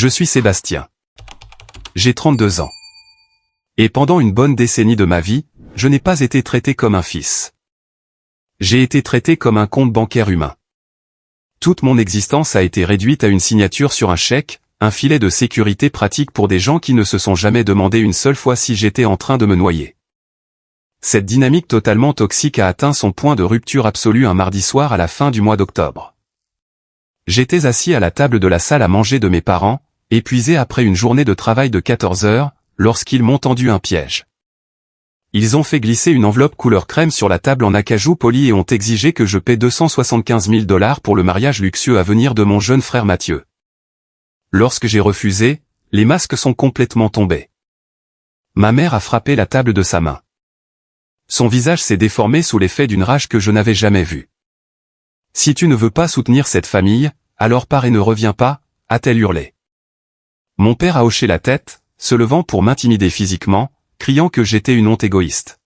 Je suis Sébastien. J'ai 32 ans. Et pendant une bonne décennie de ma vie, je n'ai pas été traité comme un fils. J'ai été traité comme un compte bancaire humain. Toute mon existence a été réduite à une signature sur un chèque, un filet de sécurité pratique pour des gens qui ne se sont jamais demandé une seule fois si j'étais en train de me noyer. Cette dynamique totalement toxique a atteint son point de rupture absolue un mardi soir à la fin du mois d'octobre. J'étais assis à la table de la salle à manger de mes parents, épuisé après une journée de travail de 14 heures, lorsqu'ils m'ont tendu un piège. Ils ont fait glisser une enveloppe couleur crème sur la table en acajou poli et ont exigé que je paie 275 000 $ pour le mariage luxueux à venir de mon jeune frère Mathieu. Lorsque j'ai refusé, les masques sont complètement tombés. Ma mère a frappé la table de sa main. Son visage s'est déformé sous l'effet d'une rage que je n'avais jamais vue. « Si tu ne veux pas soutenir cette famille, alors pars et ne reviens pas », a-t-elle hurlé. Mon père a hoché la tête, se levant pour m'intimider physiquement, criant que j'étais une honte égoïste.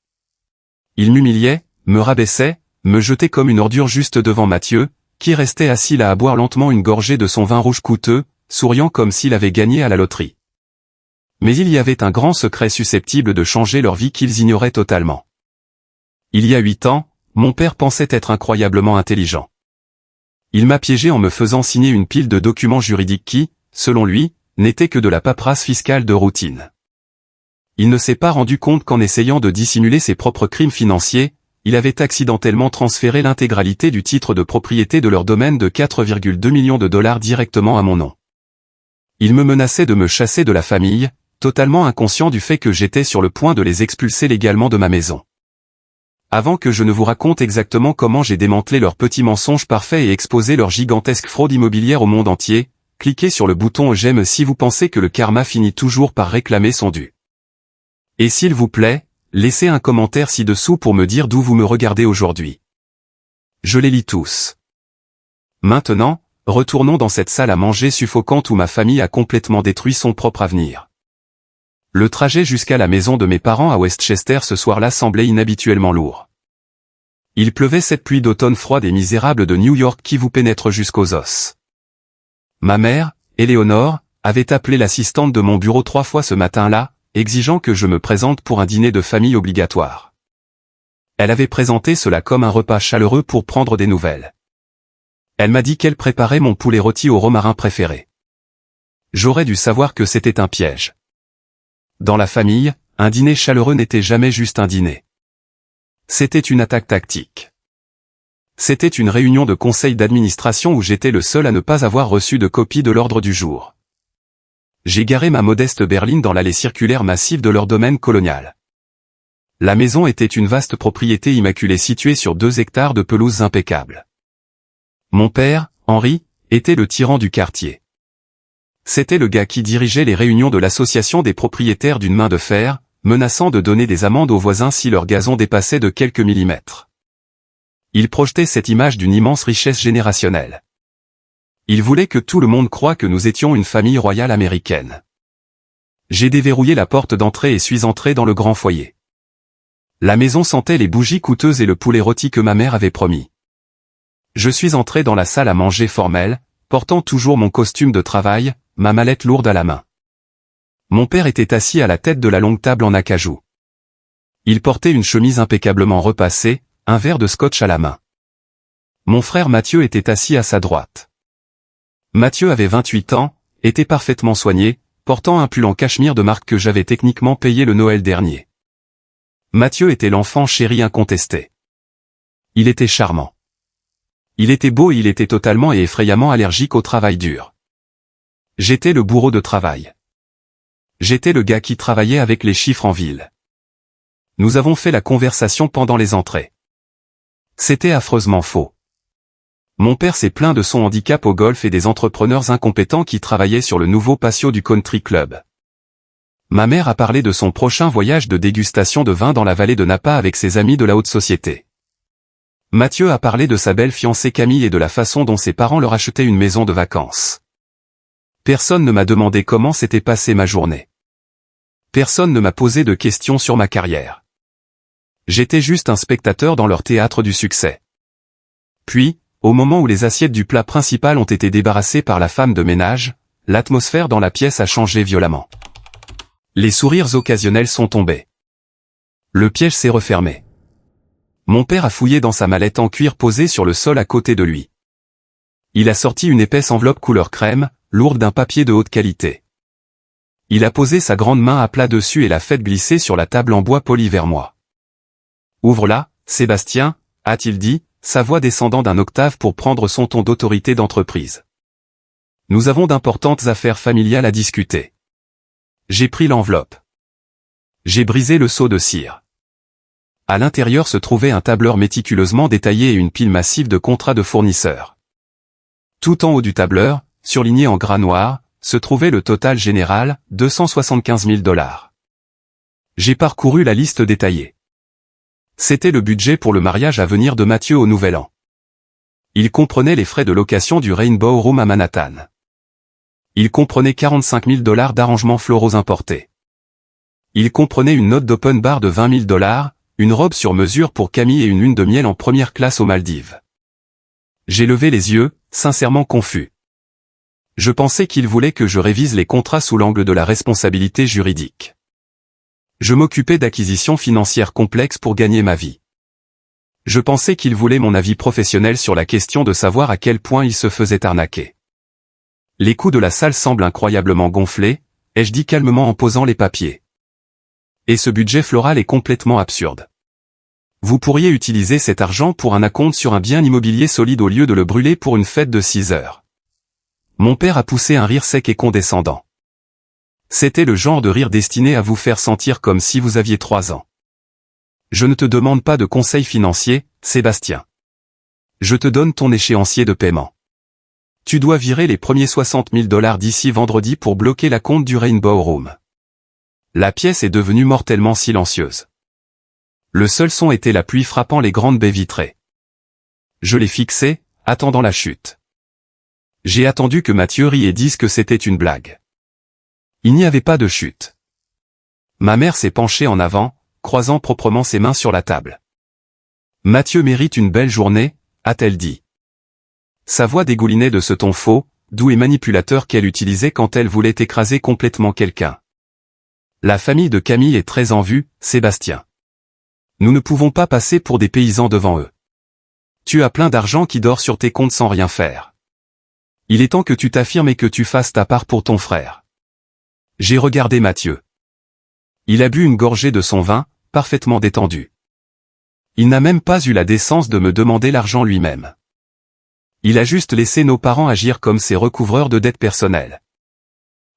Il m'humiliait, me rabaissait, me jetait comme une ordure juste devant Mathieu, qui restait assis là à boire lentement une gorgée de son vin rouge coûteux, souriant comme s'il avait gagné à la loterie. Mais il y avait un grand secret susceptible de changer leur vie qu'ils ignoraient totalement. Il y a 8 ans, mon père pensait être incroyablement intelligent. Il m'a piégé en me faisant signer une pile de documents juridiques qui, selon lui, n'étaient que de la paperasse fiscale de routine. Il ne s'est pas rendu compte qu'en essayant de dissimuler ses propres crimes financiers, il avait accidentellement transféré l'intégralité du titre de propriété de leur domaine de 4,2 millions de $ directement à mon nom. Il me menaçait de me chasser de la famille, totalement inconscient du fait que j'étais sur le point de les expulser légalement de ma maison. Avant que je ne vous raconte exactement comment j'ai démantelé leurs petits mensonges parfaits et exposé leur gigantesque fraude immobilière au monde entier, cliquez sur le bouton j'aime si vous pensez que le karma finit toujours par réclamer son dû. Et s'il vous plaît, laissez un commentaire ci-dessous pour me dire d'où vous me regardez aujourd'hui. Je les lis tous. Maintenant, retournons dans cette salle à manger suffocante où ma famille a complètement détruit son propre avenir. Le trajet jusqu'à la maison de mes parents à Westchester ce soir-là semblait inhabituellement lourd. Il pleuvait cette pluie d'automne froide et misérable de New York qui vous pénètre jusqu'aux os. Ma mère, Éléonore, avait appelé l'assistante de mon bureau 3 fois ce matin-là, exigeant que je me présente pour un dîner de famille obligatoire. Elle avait présenté cela comme un repas chaleureux pour prendre des nouvelles. Elle m'a dit qu'elle préparait mon poulet rôti au romarin préféré. J'aurais dû savoir que c'était un piège. Dans la famille, un dîner chaleureux n'était jamais juste un dîner. C'était une attaque tactique. C'était une réunion de conseil d'administration où j'étais le seul à ne pas avoir reçu de copie de l'ordre du jour. J'ai garé ma modeste berline dans l'allée circulaire massive de leur domaine colonial. La maison était une vaste propriété immaculée située sur 2 hectares de pelouse impeccable. Mon père, Henri, était le tyran du quartier. C'était le gars qui dirigeait les réunions de l'association des propriétaires d'une main de fer, menaçant de donner des amendes aux voisins si leur gazon dépassait de quelques millimètres. Il projetait cette image d'une immense richesse générationnelle. Il voulait que tout le monde croie que nous étions une famille royale américaine. J'ai déverrouillé la porte d'entrée et suis entré dans le grand foyer. La maison sentait les bougies coûteuses et le poulet rôti que ma mère avait promis. Je suis entré dans la salle à manger formelle, portant toujours mon costume de travail, ma mallette lourde à la main. Mon père était assis à la tête de la longue table en acajou. Il portait une chemise impeccablement repassée, un verre de scotch à la main. Mon frère Mathieu était assis à sa droite. Mathieu avait 28 ans, était parfaitement soigné, portant un pull en cachemire de marque que j'avais techniquement payé le Noël dernier. Mathieu était l'enfant chéri incontesté. Il était charmant. Il était beau et il était totalement et effrayamment allergique au travail dur. J'étais le bourreau de travail. J'étais le gars qui travaillait avec les chiffres en ville. Nous avons fait la conversation pendant les entrées. C'était affreusement faux. Mon père s'est plaint de son handicap au golf et des entrepreneurs incompétents qui travaillaient sur le nouveau patio du country club. Ma mère a parlé de son prochain voyage de dégustation de vin dans la vallée de Napa avec ses amis de la haute société. Mathieu a parlé de sa belle fiancée Camille et de la façon dont ses parents leur achetaient une maison de vacances. Personne ne m'a demandé comment s'était passée ma journée. Personne ne m'a posé de questions sur ma carrière. J'étais juste un spectateur dans leur théâtre du succès. Puis, au moment où les assiettes du plat principal ont été débarrassées par la femme de ménage, l'atmosphère dans la pièce a changé violemment. Les sourires occasionnels sont tombés. Le piège s'est refermé. Mon père a fouillé dans sa mallette en cuir posée sur le sol à côté de lui. Il a sorti une épaisse enveloppe couleur crème, lourde d'un papier de haute qualité. Il a posé sa grande main à plat dessus et l'a fait glisser sur la table en bois poli vers moi. « Ouvre-la, Sébastien » a-t-il dit, sa voix descendant d'un octave pour prendre son ton d'autorité d'entreprise. « Nous avons d'importantes affaires familiales à discuter. » J'ai pris l'enveloppe. J'ai brisé le seau de cire. À l'intérieur se trouvait un tableur méticuleusement détaillé et une pile massive de contrats de fournisseurs. Tout en haut du tableur, surligné en gras noir, se trouvait le total général, 275 000 $. J'ai parcouru la liste détaillée. C'était le budget pour le mariage à venir de Mathieu au Nouvel An. Il comprenait les frais de location du Rainbow Room à Manhattan. Il comprenait 45 000 $ d'arrangements floraux importés. Il comprenait une note d'open bar de 20 000 $, une robe sur mesure pour Camille et une lune de miel en première classe aux Maldives. J'ai levé les yeux, sincèrement confus. Je pensais qu'il voulait que je révise les contrats sous l'angle de la responsabilité juridique. Je m'occupais d'acquisitions financières complexes pour gagner ma vie. Je pensais qu'il voulait mon avis professionnel sur la question de savoir à quel point il se faisait arnaquer. Les coûts de la salle semblent incroyablement gonflés, ai-je dit calmement en posant les papiers. Et ce budget floral est complètement absurde. Vous pourriez utiliser cet argent pour un acompte sur un bien immobilier solide au lieu de le brûler pour une fête de 6 heures. Mon père a poussé un rire sec et condescendant. C'était le genre de rire destiné à vous faire sentir comme si vous aviez 3 ans. Je ne te demande pas de conseils financiers, Sébastien. Je te donne ton échéancier de paiement. Tu dois virer les premiers 60 000 $ d'ici vendredi pour bloquer la compte du Rainbow Room. La pièce est devenue mortellement silencieuse. Le seul son était la pluie frappant les grandes baies vitrées. Je l'ai fixé, attendant la chute. J'ai attendu que Mathieu rie et dise que c'était une blague. Il n'y avait pas de chute. Ma mère s'est penchée en avant, croisant proprement ses mains sur la table. « Mathieu mérite une belle journée » a-t-elle dit. Sa voix dégoulinait de ce ton faux, doux et manipulateur qu'elle utilisait quand elle voulait écraser complètement quelqu'un. La famille de Camille est très en vue, Sébastien. Nous ne pouvons pas passer pour des paysans devant eux. Tu as plein d'argent qui dort sur tes comptes sans rien faire. Il est temps que tu t'affirmes et que tu fasses ta part pour ton frère. J'ai regardé Mathieu. Il a bu une gorgée de son vin, parfaitement détendu. Il n'a même pas eu la décence de me demander l'argent lui-même. Il a juste laissé nos parents agir comme ses recouvreurs de dettes personnelles.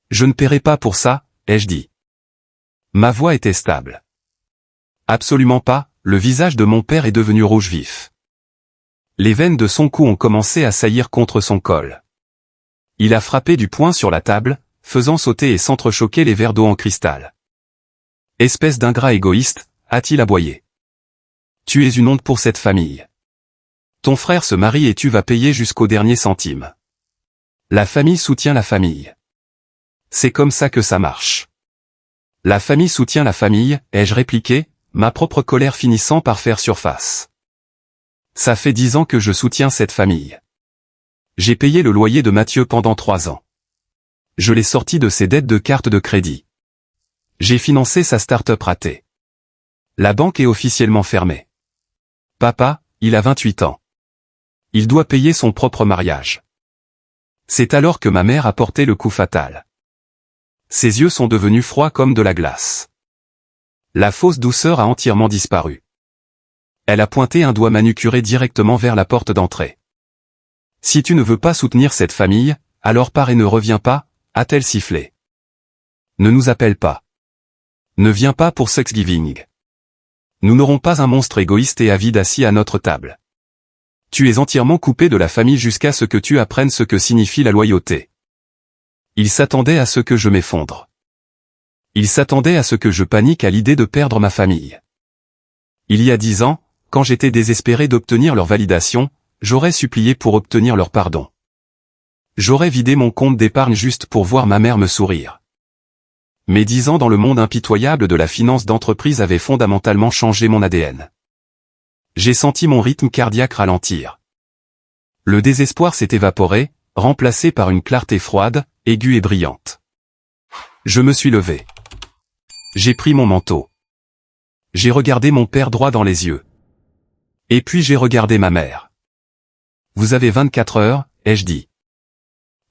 Je ne paierai pas pour ça, ai-je dit. Ma voix était stable. Absolument pas, le visage de mon père est devenu rouge vif. Les veines de son cou ont commencé à saillir contre son col. Il a frappé du poing sur la table, faisant sauter et s'entrechoquer les verres d'eau en cristal. Espèce d'ingrat égoïste, a-t-il aboyé. Tu es une honte pour cette famille. Ton frère se marie et tu vas payer jusqu'au dernier centime. La famille soutient la famille. C'est comme ça que ça marche. La famille soutient la famille, ai-je répliqué, ma propre colère finissant par faire surface. Ça fait 10 ans que je soutiens cette famille. J'ai payé le loyer de Mathieu pendant 3 ans. Je l'ai sorti de ses dettes de carte de crédit. J'ai financé sa start-up ratée. La banque est officiellement fermée. Papa, il a 28 ans. Il doit payer son propre mariage. C'est alors que ma mère a porté le coup fatal. Ses yeux sont devenus froids comme de la glace. La fausse douceur a entièrement disparu. Elle a pointé un doigt manucuré directement vers la porte d'entrée. Si tu ne veux pas soutenir cette famille, alors pars et ne reviens pas, a-t-elle sifflé. Ne nous appelle pas. Ne viens pas pour Thanksgiving. Nous n'aurons pas un monstre égoïste et avide assis à notre table. Tu es entièrement coupé de la famille jusqu'à ce que tu apprennes ce que signifie la loyauté. Il s'attendait à ce que je m'effondre. Il s'attendait à ce que je panique à l'idée de perdre ma famille. Il y a 10 ans, quand j'étais désespéré d'obtenir leur validation, j'aurais supplié pour obtenir leur pardon. J'aurais vidé mon compte d'épargne juste pour voir ma mère me sourire. Mes 10 ans dans le monde impitoyable de la finance d'entreprise avaient fondamentalement changé mon ADN. J'ai senti mon rythme cardiaque ralentir. Le désespoir s'est évaporé, remplacée par une clarté froide, aiguë et brillante. Je me suis levé. J'ai pris mon manteau. J'ai regardé mon père droit dans les yeux. Et puis j'ai regardé ma mère. « Vous avez 24 heures, ai-je dit. »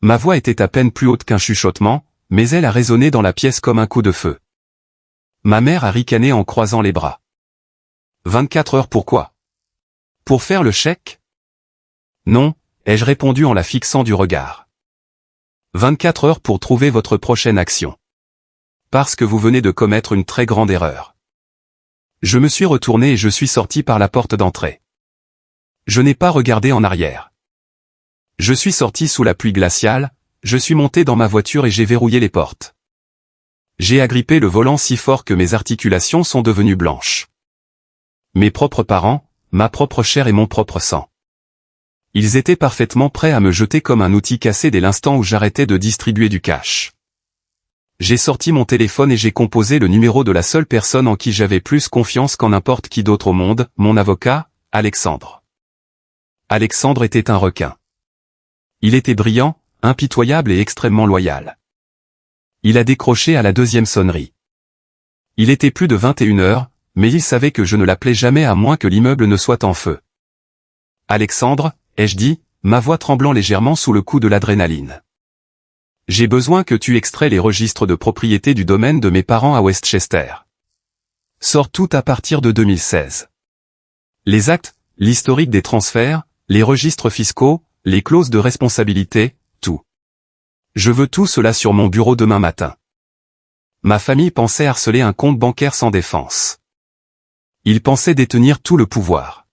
Ma voix était à peine plus haute qu'un chuchotement, mais elle a résonné dans la pièce comme un coup de feu. Ma mère a ricané en croisant les bras. 24 heures pourquoi? Pour faire le chèque? Non, ai-je répondu en la fixant du regard. 24 heures pour trouver votre prochaine action. Parce que vous venez de commettre une très grande erreur. Je me suis retourné et je suis sorti par la porte d'entrée. Je n'ai pas regardé en arrière. Je suis sorti sous la pluie glaciale, je suis monté dans ma voiture et j'ai verrouillé les portes. J'ai agrippé le volant si fort que mes articulations sont devenues blanches. Mes propres parents, ma propre chair et mon propre sang. Ils étaient parfaitement prêts à me jeter comme un outil cassé dès l'instant où j'arrêtais de distribuer du cash. J'ai sorti mon téléphone et j'ai composé le numéro de la seule personne en qui j'avais plus confiance qu'en n'importe qui d'autre au monde, mon avocat, Alexandre. Alexandre était un requin. Il était brillant, impitoyable et extrêmement loyal. Il a décroché à la deuxième sonnerie. Il était plus de 21 heures, mais il savait que je ne l'appelais jamais à moins que l'immeuble ne soit en feu. « Alexandre » ai-je dit, ma voix tremblant légèrement sous le coup de l'adrénaline. « J'ai besoin que tu extrais les registres de propriété du domaine de mes parents à Westchester. Sors tout à partir de 2016. Les actes, l'historique des transferts, les registres fiscaux, les clauses de responsabilité, tout. Je veux tout cela sur mon bureau demain matin. » Ma famille pensait harceler un compte bancaire sans défense. Ils pensaient détenir tout le pouvoir.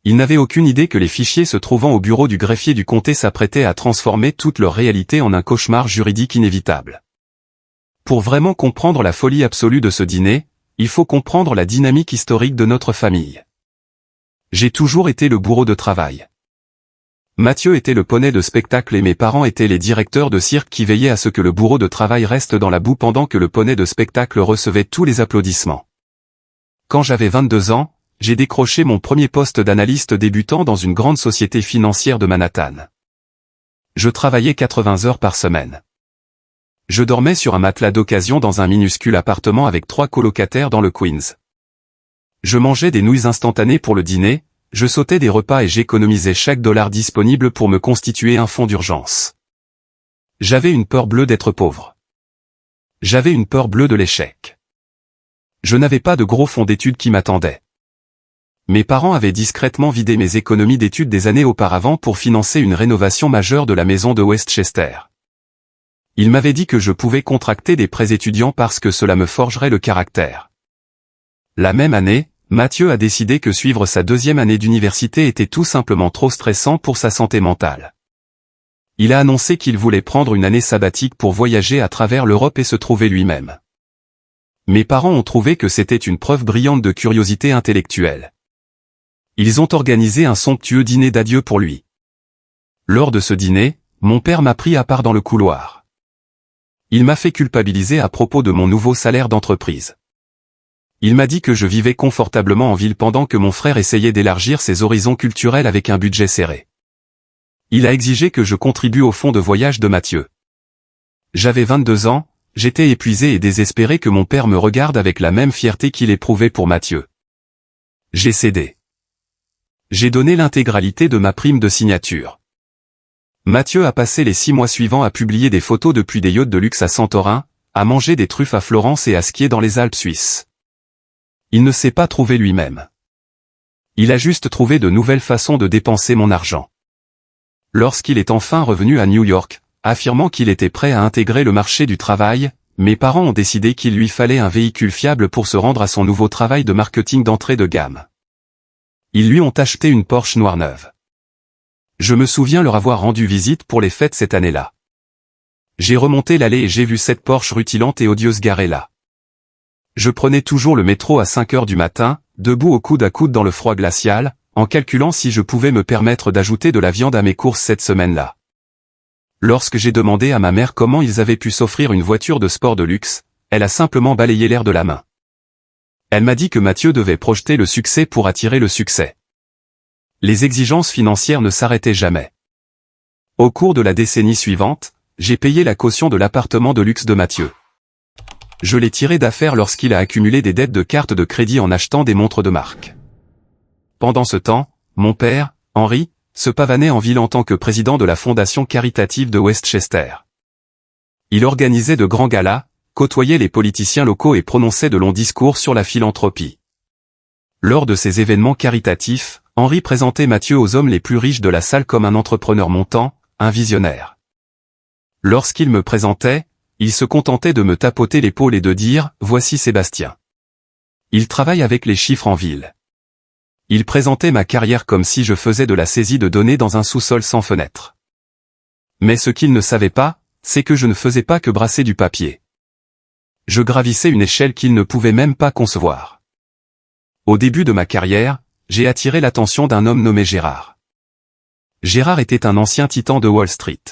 Ils n'avaient aucune idée que les fichiers se trouvant au bureau du greffier du comté s'apprêtaient à transformer toute leur réalité en un cauchemar juridique inévitable. Pour vraiment comprendre la folie absolue de ce dîner, il faut comprendre la dynamique historique de notre famille. J'ai toujours été le bourreau de travail. Mathieu était le poney de spectacle et mes parents étaient les directeurs de cirque qui veillaient à ce que le bourreau de travail reste dans la boue pendant que le poney de spectacle recevait tous les applaudissements. Quand j'avais 22 ans, j'ai décroché mon premier poste d'analyste débutant dans une grande société financière de Manhattan. Je travaillais 80 heures par semaine. Je dormais sur un matelas d'occasion dans un minuscule appartement avec 3 colocataires dans le Queens. Je mangeais des nouilles instantanées pour le dîner, je sautais des repas et j'économisais chaque dollar disponible pour me constituer un fonds d'urgence. J'avais une peur bleue d'être pauvre. J'avais une peur bleue de l'échec. Je n'avais pas de gros fonds d'études qui m'attendaient. Mes parents avaient discrètement vidé mes économies d'études des années auparavant pour financer une rénovation majeure de la maison de Westchester. Ils m'avaient dit que je pouvais contracter des prêts étudiants parce que cela me forgerait le caractère. La même année, Mathieu a décidé que suivre sa deuxième année d'université était tout simplement trop stressant pour sa santé mentale. Il a annoncé qu'il voulait prendre une année sabbatique pour voyager à travers l'Europe et se trouver lui-même. Mes parents ont trouvé que c'était une preuve brillante de curiosité intellectuelle. Ils ont organisé un somptueux dîner d'adieu pour lui. Lors de ce dîner, mon père m'a pris à part dans le couloir. Il m'a fait culpabiliser à propos de mon nouveau salaire d'entreprise. Il m'a dit que je vivais confortablement en ville pendant que mon frère essayait d'élargir ses horizons culturels avec un budget serré. Il a exigé que je contribue au fonds de voyage de Mathieu. J'avais 22 ans, j'étais épuisé et désespéré que mon père me regarde avec la même fierté qu'il éprouvait pour Mathieu. J'ai cédé. J'ai donné l'intégralité de ma prime de signature. Mathieu a passé les 6 mois suivants à publier des photos depuis des yachts de luxe à Santorin, à manger des truffes à Florence et à skier dans les Alpes suisses. Il ne s'est pas trouvé lui-même. Il a juste trouvé de nouvelles façons de dépenser mon argent. Lorsqu'il est enfin revenu à New York, affirmant qu'il était prêt à intégrer le marché du travail, mes parents ont décidé qu'il lui fallait un véhicule fiable pour se rendre à son nouveau travail de marketing d'entrée de gamme. Ils lui ont acheté une Porsche noire neuve. Je me souviens leur avoir rendu visite pour les fêtes cette année-là. J'ai remonté l'allée et j'ai vu cette Porsche rutilante et odieuse garée là. Je prenais toujours le métro à 5 heures du matin, debout au coude à coude dans le froid glacial, en calculant si je pouvais me permettre d'ajouter de la viande à mes courses cette semaine-là. Lorsque j'ai demandé à ma mère comment ils avaient pu s'offrir une voiture de sport de luxe, elle a simplement balayé l'air de la main. Elle m'a dit que Mathieu devait projeter le succès pour attirer le succès. Les exigences financières ne s'arrêtaient jamais. Au cours de la décennie suivante, j'ai payé la caution de l'appartement de luxe de Mathieu. Je l'ai tiré d'affaire lorsqu'il a accumulé des dettes de cartes de crédit en achetant des montres de marque. Pendant ce temps, mon père, Henri, se pavanait en ville en tant que président de la fondation caritative de Westchester. Il organisait de grands galas, côtoyait les politiciens locaux et prononçait de longs discours sur la philanthropie. Lors de ces événements caritatifs, Henri présentait Mathieu aux hommes les plus riches de la salle comme un entrepreneur montant, un visionnaire. Lorsqu'il me présentait, il se contentait de me tapoter l'épaule et de dire « Voici Sébastien ». Il travaille avec les chiffres en ville. Il présentait ma carrière comme si je faisais de la saisie de données dans un sous-sol sans fenêtre. Mais ce qu'il ne savait pas, c'est que je ne faisais pas que brasser du papier. Je gravissais une échelle qu'il ne pouvait même pas concevoir. Au début de ma carrière, j'ai attiré l'attention d'un homme nommé Gérard. Gérard était un ancien titan de Wall Street.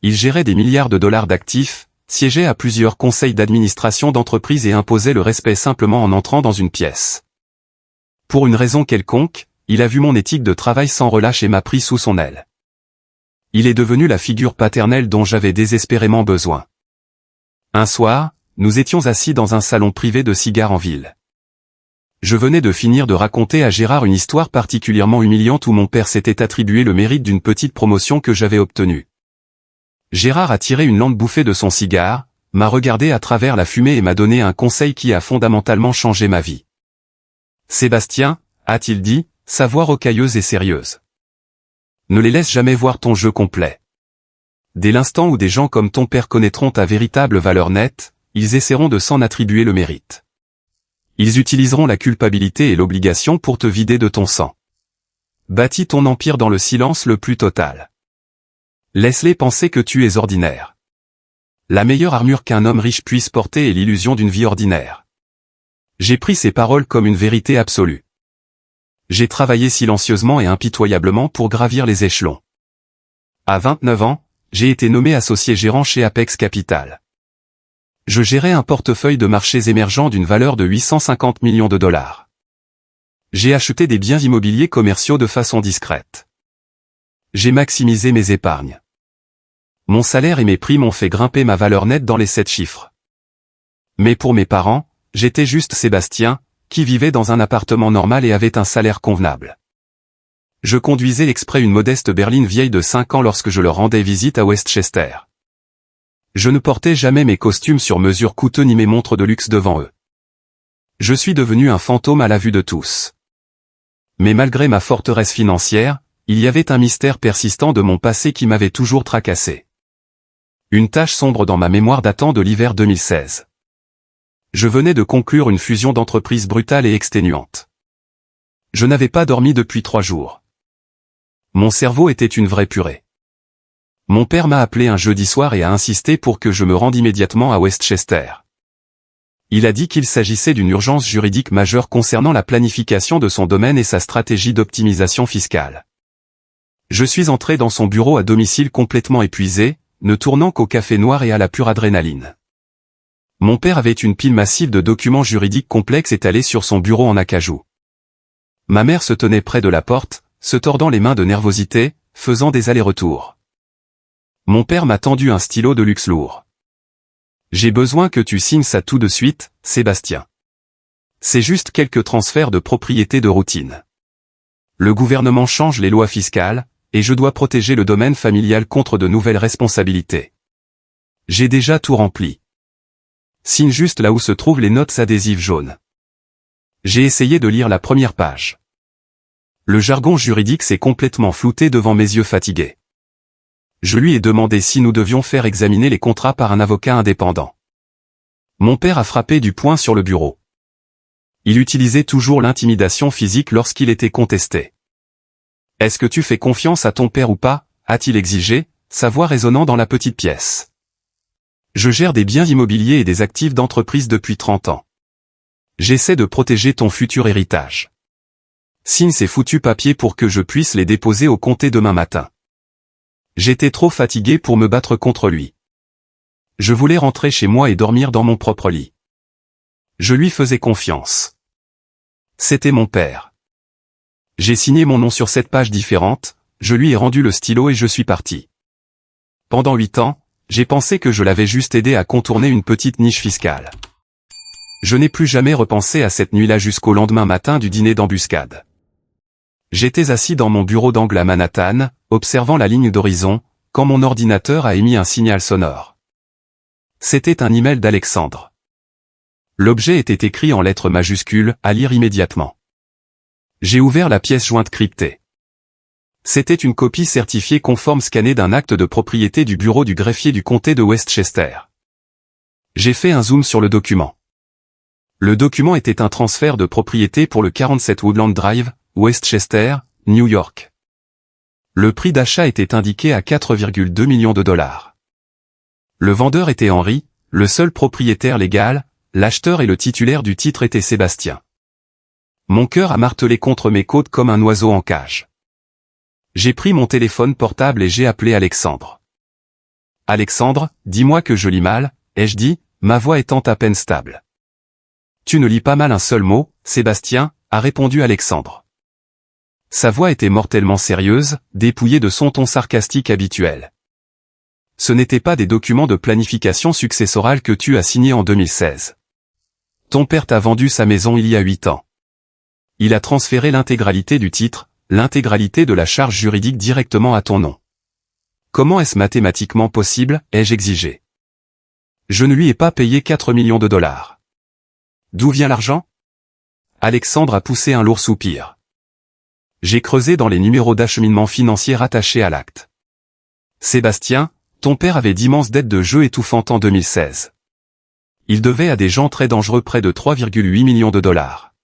Il gérait des milliards de dollars d'actifs, siégeait à plusieurs conseils d'administration d'entreprises et imposait le respect simplement en entrant dans une pièce. Pour une raison quelconque, il a vu mon éthique de travail sans relâche et m'a pris sous son aile. Il est devenu la figure paternelle dont j'avais désespérément besoin. Un soir, nous étions assis dans un salon privé de cigares en ville. Je venais de finir de raconter à Gérard une histoire particulièrement humiliante où mon père s'était attribué le mérite d'une petite promotion que j'avais obtenue. Gérard a tiré une lente bouffée de son cigare, m'a regardé à travers la fumée et m'a donné un conseil qui a fondamentalement changé ma vie. « Sébastien, a-t-il dit, sa voix rocailleuse et sérieuse. Ne les laisse jamais voir ton jeu complet. Dès l'instant où des gens comme ton père connaîtront ta véritable valeur nette, ils essaieront de s'en attribuer le mérite. Ils utiliseront la culpabilité et l'obligation pour te vider de ton sang. Bâtis ton empire dans le silence le plus total. Laisse-les penser que tu es ordinaire. La meilleure armure qu'un homme riche puisse porter est l'illusion d'une vie ordinaire. J'ai pris ces paroles comme une vérité absolue. J'ai travaillé silencieusement et impitoyablement pour gravir les échelons. À 29 ans, j'ai été nommé associé gérant chez Apex Capital. Je gérais un portefeuille de marchés émergents d'une valeur de 850 millions de dollars. J'ai acheté des biens immobiliers commerciaux de façon discrète. J'ai maximisé mes épargnes. Mon salaire et mes primes ont fait grimper ma valeur nette dans les 7 chiffres. Mais pour mes parents, j'étais juste Sébastien, qui vivait dans un appartement normal et avait un salaire convenable. Je conduisais exprès une modeste berline vieille de 5 ans lorsque je leur rendais visite à Westchester. Je ne portais jamais mes costumes sur mesure coûteux ni mes montres de luxe devant eux. Je suis devenu un fantôme à la vue de tous. Mais malgré ma forteresse financière, il y avait un mystère persistant de mon passé qui m'avait toujours tracassé. Une tache sombre dans ma mémoire datant de l'hiver 2016. Je venais de conclure une fusion d'entreprises brutale et exténuante. Je n'avais pas dormi depuis 3 jours. Mon cerveau était une vraie purée. Mon père m'a appelé un jeudi soir et a insisté pour que je me rende immédiatement à Westchester. Il a dit qu'il s'agissait d'une urgence juridique majeure concernant la planification de son domaine et sa stratégie d'optimisation fiscale. Je suis entré dans son bureau à domicile complètement épuisé, ne tournant qu'au café noir et à la pure adrénaline. Mon père avait une pile massive de documents juridiques complexes étalés sur son bureau en acajou. Ma mère se tenait près de la porte, se tordant les mains de nervosité, faisant des allers-retours. Mon père m'a tendu un stylo de luxe lourd. « J'ai besoin que tu signes ça tout de suite, Sébastien. C'est juste quelques transferts de propriété de routine. Le gouvernement change les lois fiscales, et je dois protéger le domaine familial contre de nouvelles responsabilités. J'ai déjà tout rempli. Signe juste là où se trouvent les notes adhésives jaunes. » J'ai essayé de lire la première page. Le jargon juridique s'est complètement flouté devant mes yeux fatigués. Je lui ai demandé si nous devions faire examiner les contrats par un avocat indépendant. Mon père a frappé du poing sur le bureau. Il utilisait toujours l'intimidation physique lorsqu'il était contesté. « Est-ce que tu fais confiance à ton père ou pas ?» a-t-il exigé, sa voix résonnant dans la petite pièce. Je gère des biens immobiliers et des actifs d'entreprise depuis 30 ans. J'essaie de protéger ton futur héritage. Signe ces foutus papiers pour que je puisse les déposer au comté demain matin. J'étais trop fatigué pour me battre contre lui. Je voulais rentrer chez moi et dormir dans mon propre lit. Je lui faisais confiance. C'était mon père. J'ai signé mon nom sur 7 pages différentes, je lui ai rendu le stylo et je suis parti. Pendant 8 ans, j'ai pensé que je l'avais juste aidé à contourner une petite niche fiscale. Je n'ai plus jamais repensé à cette nuit-là jusqu'au lendemain matin du dîner d'embuscade. J'étais assis dans mon bureau d'angle à Manhattan, observant la ligne d'horizon, quand mon ordinateur a émis un signal sonore. C'était un email d'Alexandre. L'objet était écrit en lettres majuscules, à lire immédiatement. J'ai ouvert la pièce jointe cryptée. C'était une copie certifiée conforme scannée d'un acte de propriété du bureau du greffier du comté de Westchester. J'ai fait un zoom sur le document. Le document était un transfert de propriété pour le 47 Woodland Drive, Westchester, New York. Le prix d'achat était indiqué à 4,2 millions de dollars. Le vendeur était Henry, le seul propriétaire légal, l'acheteur et le titulaire du titre était Sébastien. Mon cœur a martelé contre mes côtes comme un oiseau en cage. J'ai pris mon téléphone portable et j'ai appelé Alexandre. « Alexandre, dis-moi que je lis mal », ai-je dit, ma voix étant à peine stable. « Tu ne lis pas mal un seul mot, Sébastien », a répondu Alexandre. Sa voix était mortellement sérieuse, dépouillée de son ton sarcastique habituel. « Ce n'étaient pas des documents de planification successorale que tu as signés en 2016. Ton père t'a vendu sa maison il y a 8 ans. Il a transféré l'intégralité du titre, l'intégralité de la charge juridique directement à ton nom. Comment est-ce mathématiquement possible, ai-je exigé. Je ne lui ai pas payé 4 millions de dollars. D'où vient l'argent? Alexandre a poussé un lourd soupir. J'ai creusé dans les numéros d'acheminement financier rattachés à l'acte. Sébastien, ton père avait d'immenses dettes de jeu étouffantes en 2016. Il devait à des gens très dangereux près de 3,8 millions de dollars.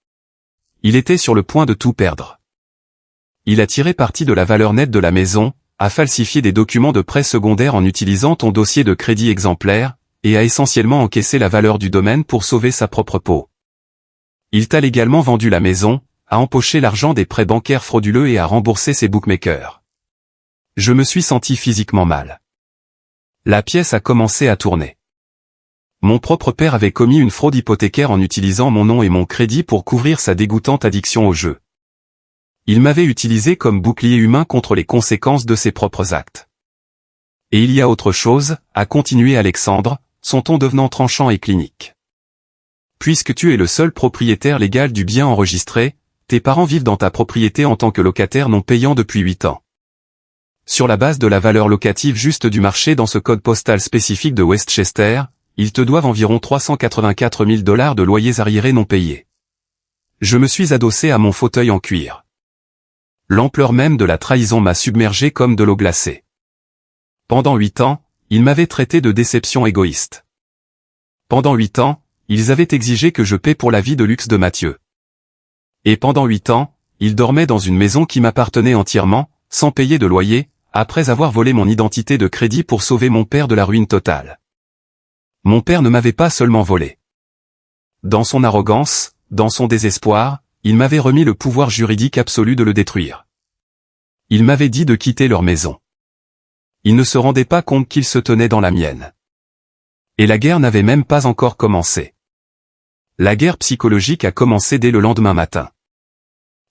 Il était sur le point de tout perdre. Il a tiré parti de la valeur nette de la maison, a falsifié des documents de prêt secondaire en utilisant ton dossier de crédit exemplaire, et a essentiellement encaissé la valeur du domaine pour sauver sa propre peau. Il t'a légalement vendu la maison, a empoché l'argent des prêts bancaires frauduleux et a remboursé ses bookmakers. Je me suis senti physiquement mal. La pièce a commencé à tourner. Mon propre père avait commis une fraude hypothécaire en utilisant mon nom et mon crédit pour couvrir sa dégoûtante addiction au jeu. Il m'avait utilisé comme bouclier humain contre les conséquences de ses propres actes. Et il y a autre chose, a continué Alexandre, son ton devenant tranchant et clinique. Puisque tu es le seul propriétaire légal du bien enregistré, tes parents vivent dans ta propriété en tant que locataires non payants depuis 8 ans. Sur la base de la valeur locative juste du marché dans ce code postal spécifique de Westchester, ils te doivent environ 384 000 dollars de loyers arriérés non payés. Je me suis adossé à mon fauteuil en cuir. L'ampleur même de la trahison m'a submergé comme de l'eau glacée. Pendant 8 ans, ils m'avaient traité de déception égoïste. Pendant 8 ans, ils avaient exigé que je paie pour la vie de luxe de Mathieu. Et pendant 8 ans, ils dormaient dans une maison qui m'appartenait entièrement, sans payer de loyer, après avoir volé mon identité de crédit pour sauver mon père de la ruine totale. Mon père ne m'avait pas seulement volé. Dans son arrogance, dans son désespoir, il m'avait remis le pouvoir juridique absolu de le détruire. Il m'avait dit de quitter leur maison. Il ne se rendait pas compte qu'il se tenait dans la mienne. Et la guerre n'avait même pas encore commencé. La guerre psychologique a commencé dès le lendemain matin.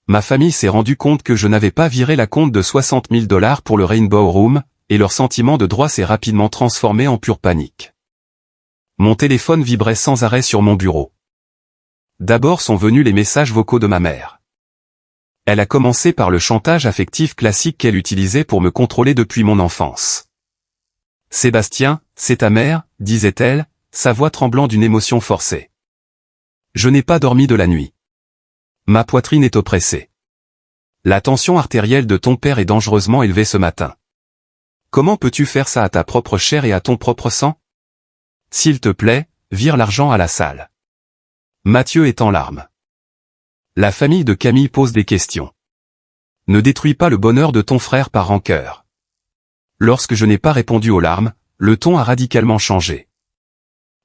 Ma famille s'est rendue compte que je n'avais pas viré la compte de 60 000 dollars pour le Rainbow Room, et leur sentiment de droit s'est rapidement transformé en pure panique. Mon téléphone vibrait sans arrêt sur mon bureau. D'abord sont venus les messages vocaux de ma mère. Elle a commencé par le chantage affectif classique qu'elle utilisait pour me contrôler depuis mon enfance. « Sébastien, c'est ta mère », disait-elle, sa voix tremblant d'une émotion forcée. Je n'ai pas dormi de la nuit. Ma poitrine est oppressée. La tension artérielle de ton père est dangereusement élevée ce matin. Comment peux-tu faire ça à ta propre chair et à ton propre sang? S'il te plaît, vire l'argent à la salle. Mathieu est en larmes. La famille de Camille pose des questions. Ne détruis pas le bonheur de ton frère par rancœur. Lorsque je n'ai pas répondu aux larmes, le ton a radicalement changé.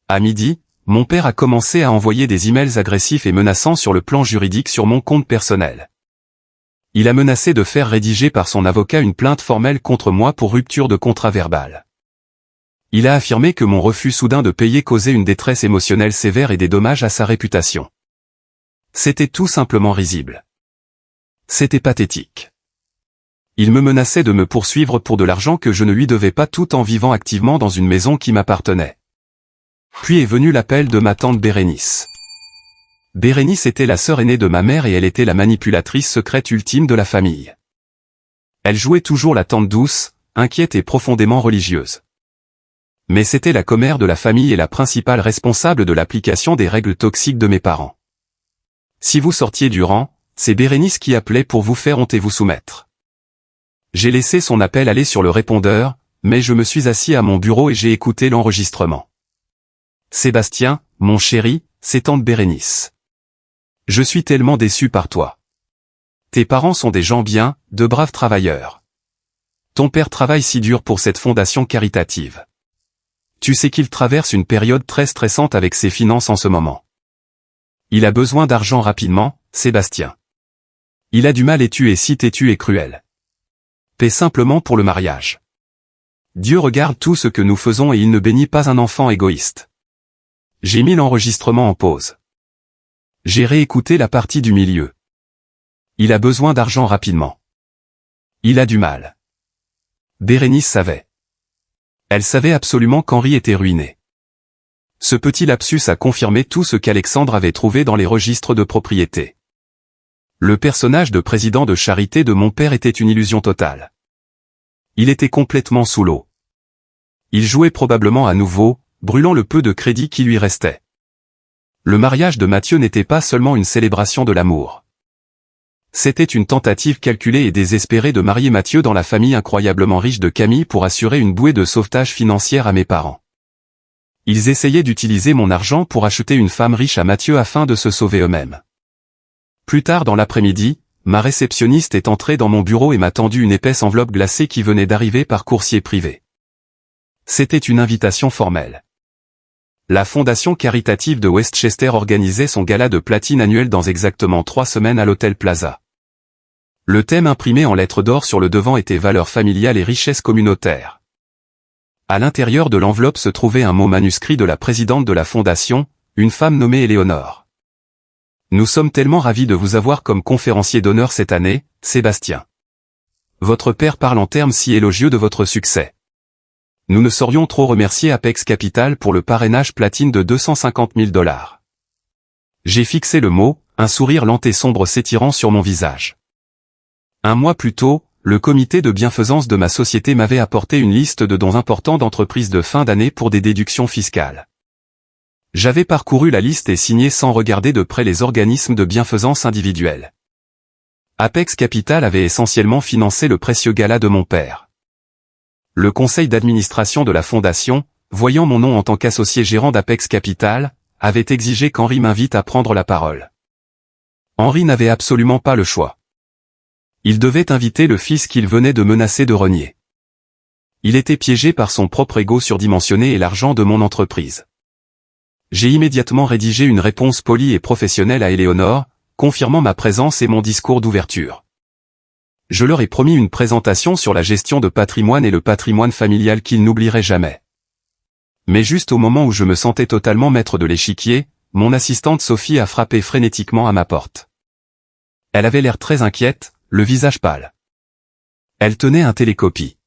À midi, mon père a commencé à envoyer des emails agressifs et menaçants sur le plan juridique sur mon compte personnel. Il a menacé de faire rédiger par son avocat une plainte formelle contre moi pour rupture de contrat verbal. Il a affirmé que mon refus soudain de payer causait une détresse émotionnelle sévère et des dommages à sa réputation. C'était tout simplement risible. C'était pathétique. Il me menaçait de me poursuivre pour de l'argent que je ne lui devais pas tout en vivant activement dans une maison qui m'appartenait. Puis est venu l'appel de ma tante Bérénice. Bérénice était la sœur aînée de ma mère et elle était la manipulatrice secrète ultime de la famille. Elle jouait toujours la tante douce, inquiète et profondément religieuse. Mais c'était la commère de la famille et la principale responsable de l'application des règles toxiques de mes parents. Si vous sortiez du rang, c'est Bérénice qui appelait pour vous faire honte et vous soumettre. J'ai laissé son appel aller sur le répondeur, mais je me suis assis à mon bureau et j'ai écouté l'enregistrement. Sébastien, mon chéri, c'est tante Bérénice. Je suis tellement déçu par toi. Tes parents sont des gens bien, de braves travailleurs. Ton père travaille si dur pour cette fondation caritative. Tu sais qu'il traverse une période très stressante avec ses finances en ce moment. Il a besoin d'argent rapidement, Sébastien. Il a du mal et tu es si têtu et cruel. Paie simplement pour le mariage. Dieu regarde tout ce que nous faisons et il ne bénit pas un enfant égoïste. J'ai mis l'enregistrement en pause. J'ai réécouté la partie du milieu. Il a besoin d'argent rapidement. Il a du mal. Bérénice savait. Elle savait absolument qu'Henri était ruiné. Ce petit lapsus a confirmé tout ce qu'Alexandre avait trouvé dans les registres de propriété. Le personnage de président de charité de mon père était une illusion totale. Il était complètement sous l'eau. Il jouait probablement à nouveau, brûlant le peu de crédit qui lui restait. Le mariage de Mathieu n'était pas seulement une célébration de l'amour. C'était une tentative calculée et désespérée de marier Mathieu dans la famille incroyablement riche de Camille pour assurer une bouée de sauvetage financière à mes parents. Ils essayaient d'utiliser mon argent pour acheter une femme riche à Mathieu afin de se sauver eux-mêmes. Plus tard dans l'après-midi, ma réceptionniste est entrée dans mon bureau et m'a tendu une épaisse enveloppe glacée qui venait d'arriver par coursier privé. C'était une invitation formelle. La fondation caritative de Westchester organisait son gala de platine annuel dans exactement 3 semaines à l'Hôtel Plaza. Le thème imprimé en lettres d'or sur le devant était valeurs familiales et richesses communautaires. À l'intérieur de l'enveloppe se trouvait un mot manuscrit de la présidente de la fondation, une femme nommée Éléonore. Nous sommes tellement ravis de vous avoir comme conférencier d'honneur cette année, Sébastien. Votre père parle en termes si élogieux de votre succès. Nous ne saurions trop remercier Apex Capital pour le parrainage platine de 250 000 $. J'ai fixé le mot, un sourire lent et sombre s'étirant sur mon visage. Un mois plus tôt, le comité de bienfaisance de ma société m'avait apporté une liste de dons importants d'entreprises de fin d'année pour des déductions fiscales. J'avais parcouru la liste et signé sans regarder de près les organismes de bienfaisance individuels. Apex Capital avait essentiellement financé le précieux gala de mon père. Le conseil d'administration de la fondation, voyant mon nom en tant qu'associé gérant d'Apex Capital, avait exigé qu'Henri m'invite à prendre la parole. Henri n'avait absolument pas le choix. Il devait inviter le fils qu'il venait de menacer de renier. Il était piégé par son propre ego surdimensionné et l'argent de mon entreprise. J'ai immédiatement rédigé une réponse polie et professionnelle à Éléonore, confirmant ma présence et mon discours d'ouverture. Je leur ai promis une présentation sur la gestion de patrimoine et le patrimoine familial qu'ils n'oublieraient jamais. Mais juste au moment où je me sentais totalement maître de l'échiquier, mon assistante Sophie a frappé frénétiquement à ma porte. Elle avait l'air très inquiète, le visage pâle. Elle tenait un télécopie.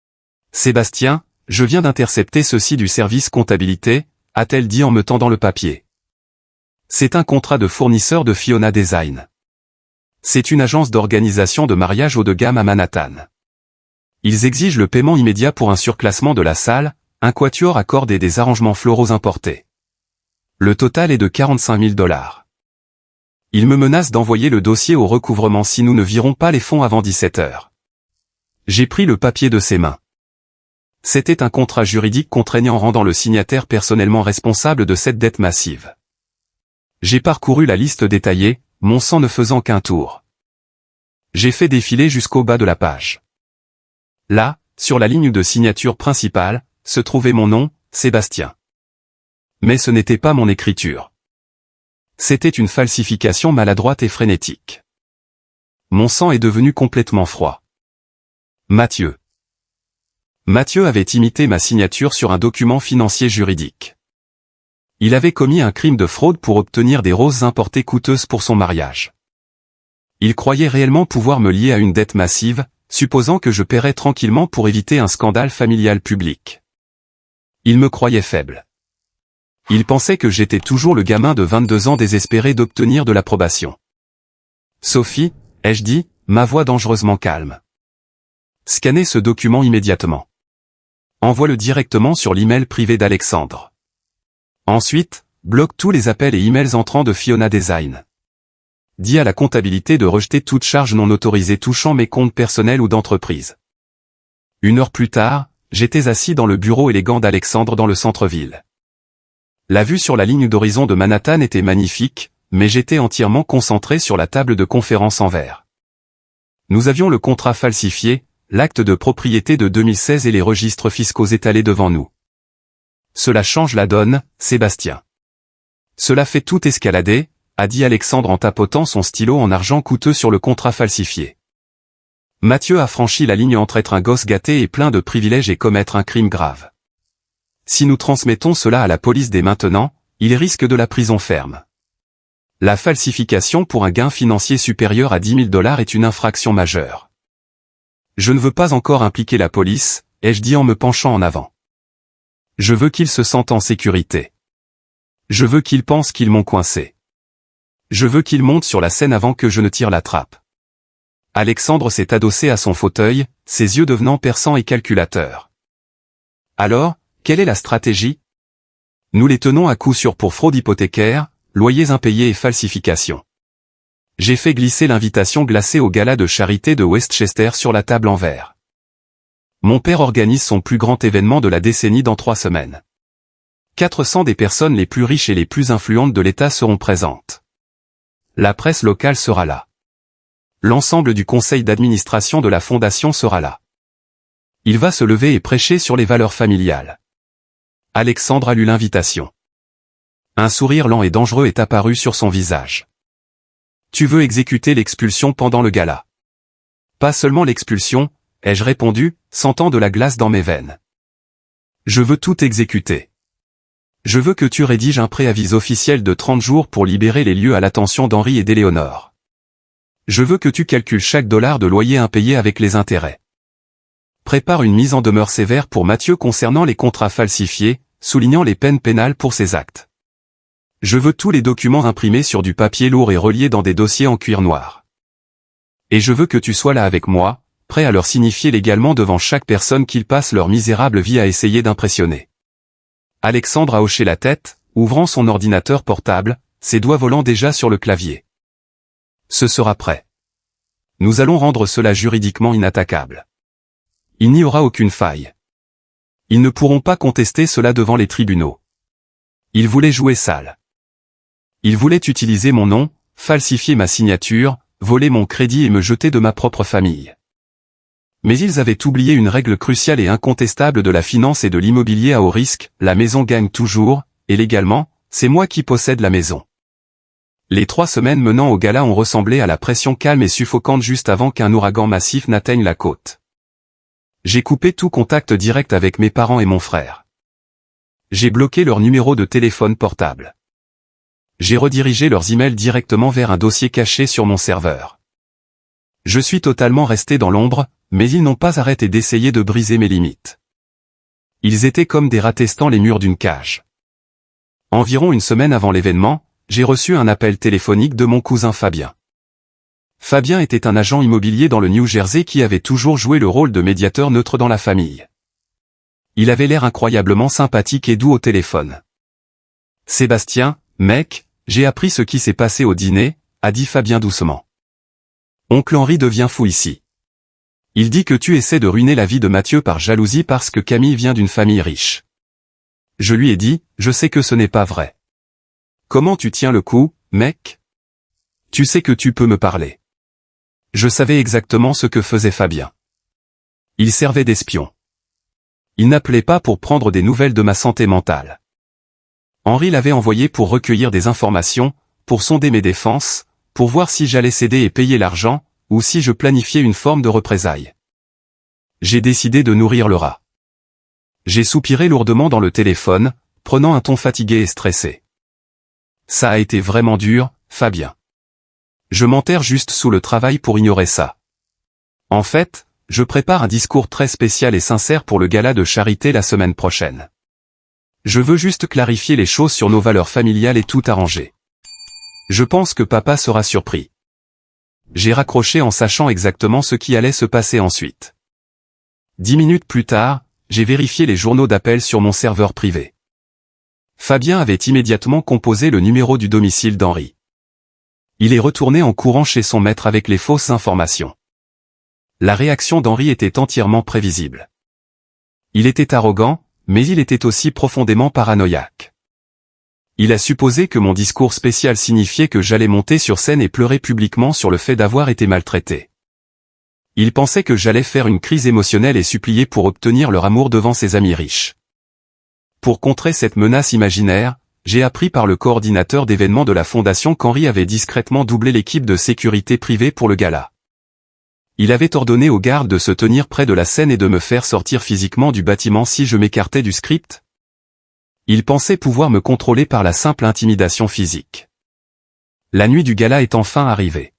« Sébastien, je viens d'intercepter ceci du service comptabilité », a-t-elle dit en me tendant le papier. C'est un contrat de fournisseur de Fiona Design. C'est une agence d'organisation de mariage haut de gamme à Manhattan. Ils exigent le paiement immédiat pour un surclassement de la salle, un quatuor à cordes et des arrangements floraux importés. Le total est de 45 000 $. Ils me menacent d'envoyer le dossier au recouvrement si nous ne virons pas les fonds avant 17 heures. J'ai pris le papier de ses mains. C'était un contrat juridique contraignant rendant le signataire personnellement responsable de cette dette massive. J'ai parcouru la liste détaillée, mon sang ne faisant qu'un tour. J'ai fait défiler jusqu'au bas de la page. Là, sur la ligne de signature principale, se trouvait mon nom, Sébastien. Mais ce n'était pas mon écriture. C'était une falsification maladroite et frénétique. Mon sang est devenu complètement froid. Mathieu. Mathieu avait imité ma signature sur un document financier juridique. Il avait commis un crime de fraude pour obtenir des roses importées coûteuses pour son mariage. Il croyait réellement pouvoir me lier à une dette massive, supposant que je paierais tranquillement pour éviter un scandale familial public. Il me croyait faible. Il pensait que j'étais toujours le gamin de 22 ans désespéré d'obtenir de l'approbation. Sophie, ai-je dit, ma voix dangereusement calme. Scannez ce document immédiatement. Envoie-le directement sur l'email privé d'Alexandre. Ensuite, bloque tous les appels et emails entrants de Fiona Design. Dis à la comptabilité de rejeter toute charge non autorisée touchant mes comptes personnels ou d'entreprise. 1 heure plus tard, j'étais assis dans le bureau élégant d'Alexandre dans le centre-ville. La vue sur la ligne d'horizon de Manhattan était magnifique, mais j'étais entièrement concentré sur la table de conférence en verre. Nous avions le contrat falsifié, l'acte de propriété de 2016 et les registres fiscaux étalés devant nous. Cela change la donne, Sébastien. Cela fait tout escalader, a dit Alexandre en tapotant son stylo en argent coûteux sur le contrat falsifié. Mathieu a franchi la ligne entre être un gosse gâté et plein de privilèges et commettre un crime grave. Si nous transmettons cela à la police dès maintenant, il risque de la prison ferme. La falsification pour un gain financier supérieur à 10 000 $ est une infraction majeure. Je ne veux pas encore impliquer la police, ai-je dit en me penchant en avant. Je veux qu'ils se sentent en sécurité. Je veux qu'ils pensent qu'ils m'ont coincé. Je veux qu'ils montent sur la scène avant que je ne tire la trappe. Alexandre s'est adossé à son fauteuil, ses yeux devenant perçants et calculateurs. Alors, quelle est la stratégie? Nous les tenons à coup sûr pour fraude hypothécaire, loyers impayés et falsification. J'ai fait glisser l'invitation glacée au gala de charité de Westchester sur la table en verre. Mon père organise son plus grand événement de la décennie dans 3 semaines. 400 des personnes les plus riches et les plus influentes de l'État seront présentes. La presse locale sera là. L'ensemble du conseil d'administration de la fondation sera là. Il va se lever et prêcher sur les valeurs familiales. Alexandre a lu l'invitation. Un sourire lent et dangereux est apparu sur son visage. Tu veux exécuter l'expulsion pendant le gala. Pas seulement l'expulsion, ai-je répondu, sentant de la glace dans mes veines. Je veux tout exécuter. Je veux que tu rédiges un préavis officiel de 30 jours pour libérer les lieux à l'attention d'Henri et d'Éléonore. Je veux que tu calcules chaque dollar de loyer impayé avec les intérêts. Prépare une mise en demeure sévère pour Mathieu concernant les contrats falsifiés, soulignant les peines pénales pour ces actes. Je veux tous les documents imprimés sur du papier lourd et reliés dans des dossiers en cuir noir. Et je veux que tu sois là avec moi, prêt à leur signifier légalement devant chaque personne qu'ils passent leur misérable vie à essayer d'impressionner. Alexandre a hoché la tête, ouvrant son ordinateur portable, ses doigts volant déjà sur le clavier. Ce sera prêt. Nous allons rendre cela juridiquement inattaquable. Il n'y aura aucune faille. Ils ne pourront pas contester cela devant les tribunaux. Ils voulaient jouer sale. Ils voulaient utiliser mon nom, falsifier ma signature, voler mon crédit et me jeter de ma propre famille. Mais ils avaient oublié une règle cruciale et incontestable de la finance et de l'immobilier à haut risque, la maison gagne toujours, et légalement, c'est moi qui possède la maison. Les 3 semaines menant au gala ont ressemblé à la pression calme et suffocante juste avant qu'un ouragan massif n'atteigne la côte. J'ai coupé tout contact direct avec mes parents et mon frère. J'ai bloqué leur numéro de téléphone portable. J'ai redirigé leurs emails directement vers un dossier caché sur mon serveur. Je suis totalement resté dans l'ombre, mais ils n'ont pas arrêté d'essayer de briser mes limites. Ils étaient comme des rats testant les murs d'une cage. Environ 1 semaine avant l'événement, j'ai reçu un appel téléphonique de mon cousin Fabien. Fabien était un agent immobilier dans le New Jersey qui avait toujours joué le rôle de médiateur neutre dans la famille. Il avait l'air incroyablement sympathique et doux au téléphone. « Sébastien, mec, j'ai appris ce qui s'est passé au dîner », a dit Fabien doucement. « Oncle Henri devient fou ici. Il dit que tu essaies de ruiner la vie de Mathieu par jalousie parce que Camille vient d'une famille riche. » Je lui ai dit, je sais que ce n'est pas vrai. « Comment tu tiens le coup, mec ? Tu sais que tu peux me parler. » Je savais exactement ce que faisait Fabien. Il servait d'espion. Il n'appelait pas pour prendre des nouvelles de ma santé mentale. Henri l'avait envoyé pour recueillir des informations, pour sonder mes défenses, pour voir si j'allais céder et payer l'argent, ou si je planifiais une forme de représailles. J'ai décidé de nourrir le rat. J'ai soupiré lourdement dans le téléphone, prenant un ton fatigué et stressé. Ça a été vraiment dur, Fabien. Je m'enterre juste sous le travail pour ignorer ça. En fait, je prépare un discours très spécial et sincère pour le gala de charité la semaine prochaine. Je veux juste clarifier les choses sur nos valeurs familiales et tout arranger. Je pense que papa sera surpris. J'ai raccroché en sachant exactement ce qui allait se passer ensuite. 10 minutes plus tard, j'ai vérifié les journaux d'appel sur mon serveur privé. Fabien avait immédiatement composé le numéro du domicile d'Henri. Il est retourné en courant chez son maître avec les fausses informations. La réaction d'Henri était entièrement prévisible. Il était arrogant, mais il était aussi profondément paranoïaque. Il a supposé que mon discours spécial signifiait que j'allais monter sur scène et pleurer publiquement sur le fait d'avoir été maltraité. Il pensait que j'allais faire une crise émotionnelle et supplier pour obtenir leur amour devant ses amis riches. Pour contrer cette menace imaginaire, j'ai appris par le coordinateur d'événements de la fondation qu'Henri avait discrètement doublé l'équipe de sécurité privée pour le gala. Il avait ordonné aux gardes de se tenir près de la scène et de me faire sortir physiquement du bâtiment si je m'écartais du script. Il pensait pouvoir me contrôler par la simple intimidation physique. La nuit du gala est enfin arrivée.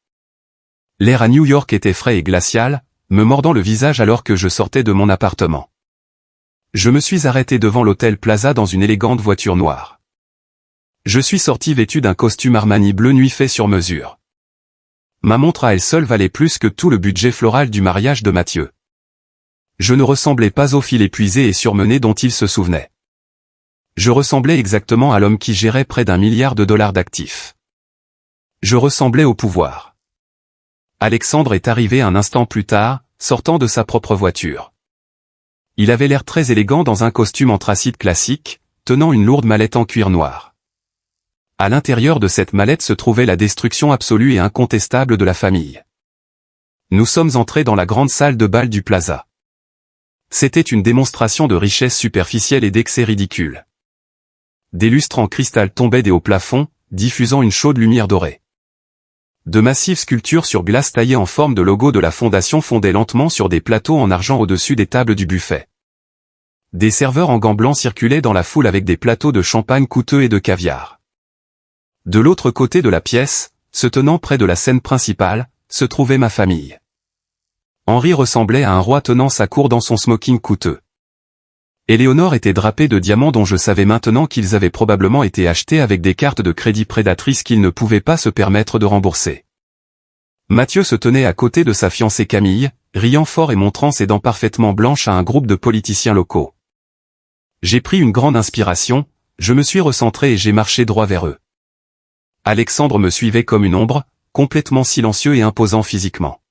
L'air à New York était frais et glacial, me mordant le visage alors que je sortais de mon appartement. Je me suis arrêté devant l'hôtel Plaza dans une élégante voiture noire. Je suis sorti vêtu d'un costume Armani bleu nuit fait sur mesure. Ma montre à elle seule valait plus que tout le budget floral du mariage de Mathieu. Je ne ressemblais pas au fil épuisé et surmené dont il se souvenait. Je ressemblais exactement à l'homme qui gérait près d'1 milliard de dollars d'actifs. Je ressemblais au pouvoir. Alexandre est arrivé un instant plus tard, sortant de sa propre voiture. Il avait l'air très élégant dans un costume anthracite classique, tenant une lourde mallette en cuir noir. À l'intérieur de cette mallette se trouvait la destruction absolue et incontestable de la famille. Nous sommes entrés dans la grande salle de bal du Plaza. C'était une démonstration de richesse superficielle et d'excès ridicule. Des lustres en cristal tombaient des hauts plafonds, diffusant une chaude lumière dorée. De massives sculptures sur glace taillées en forme de logo de la fondation fondaient lentement sur des plateaux en argent au-dessus des tables du buffet. Des serveurs en gants blancs circulaient dans la foule avec des plateaux de champagne coûteux et de caviar. De l'autre côté de la pièce, se tenant près de la scène principale, se trouvait ma famille. Henri ressemblait à un roi tenant sa cour dans son smoking coûteux. Éléonore était drapée de diamants dont je savais maintenant qu'ils avaient probablement été achetés avec des cartes de crédit prédatrices qu'il ne pouvait pas se permettre de rembourser. Mathieu se tenait à côté de sa fiancée Camille, riant fort et montrant ses dents parfaitement blanches à un groupe de politiciens locaux. J'ai pris une grande inspiration, je me suis recentré et j'ai marché droit vers eux. Alexandre me suivait comme une ombre, complètement silencieux et imposant physiquement.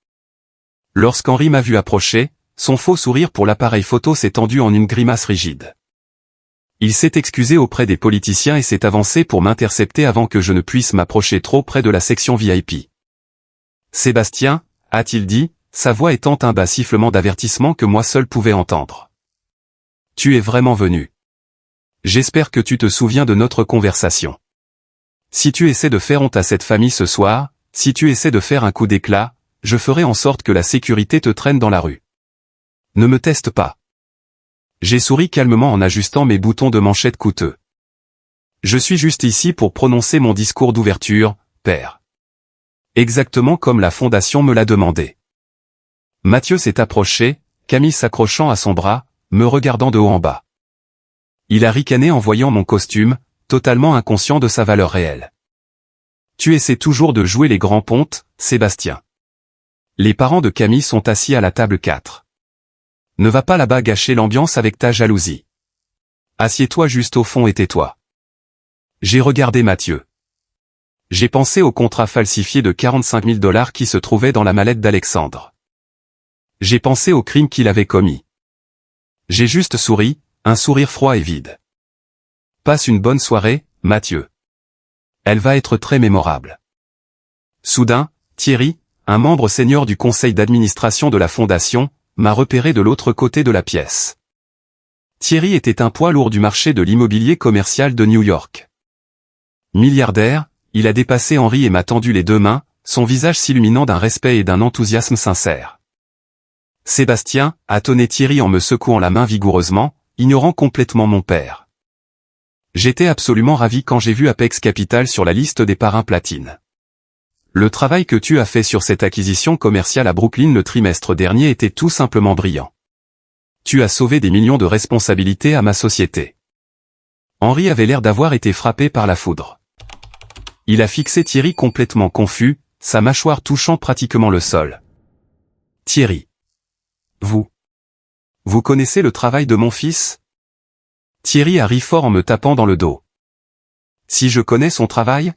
Lorsqu'Henri m'a vu approcher, son faux sourire pour l'appareil photo s'est tendu en une grimace rigide. Il s'est excusé auprès des politiciens et s'est avancé pour m'intercepter avant que je ne puisse m'approcher trop près de la section VIP. « Sébastien » a-t-il dit, sa voix étant un bas sifflement d'avertissement que moi seul pouvais entendre. « Tu es vraiment venu. J'espère que tu te souviens de notre conversation. Si tu essaies de faire honte à cette famille ce soir, si tu essaies de faire un coup d'éclat, je ferai en sorte que la sécurité te traîne dans la rue. Ne me teste pas. » J'ai souri calmement en ajustant mes boutons de manchette coûteux. Je suis juste ici pour prononcer mon discours d'ouverture, père. Exactement comme la fondation me l'a demandé. Mathieu s'est approché, Camille s'accrochant à son bras, me regardant de haut en bas. Il a ricané en voyant mon costume, totalement inconscient de sa valeur réelle. Tu essaies toujours de jouer les grands pontes, Sébastien. Les parents de Camille sont assis à la table 4. Ne va pas là-bas gâcher l'ambiance avec ta jalousie. Assieds-toi juste au fond et tais-toi. J'ai regardé Mathieu. J'ai pensé au contrat falsifié de 45 000 $ qui se trouvait dans la mallette d'Alexandre. J'ai pensé au crime qu'il avait commis. J'ai juste souri, un sourire froid et vide. Passe une bonne soirée, Mathieu. Elle va être très mémorable. Soudain, Thierry, un membre senior du conseil d'administration de la fondation, m'a repéré de l'autre côté de la pièce. Thierry était un poids lourd du marché de l'immobilier commercial de New York. Milliardaire, il a dépassé Henri et m'a tendu les deux mains, son visage s'illuminant d'un respect et d'un enthousiasme sincère. « Sébastien » a tonné Thierry en me secouant la main vigoureusement, ignorant complètement mon père. J'étais absolument ravi quand j'ai vu Apex Capital sur la liste des parrains platine. Le travail que tu as fait sur cette acquisition commerciale à Brooklyn le trimestre dernier était tout simplement brillant. Tu as sauvé des millions de responsabilités à ma société. Henri avait l'air d'avoir été frappé par la foudre. Il a fixé Thierry complètement confus, sa mâchoire touchant pratiquement le sol. Thierry. Vous connaissez le travail de mon fils? Thierry a ri fort en me tapant dans le dos. Si je connais son travail?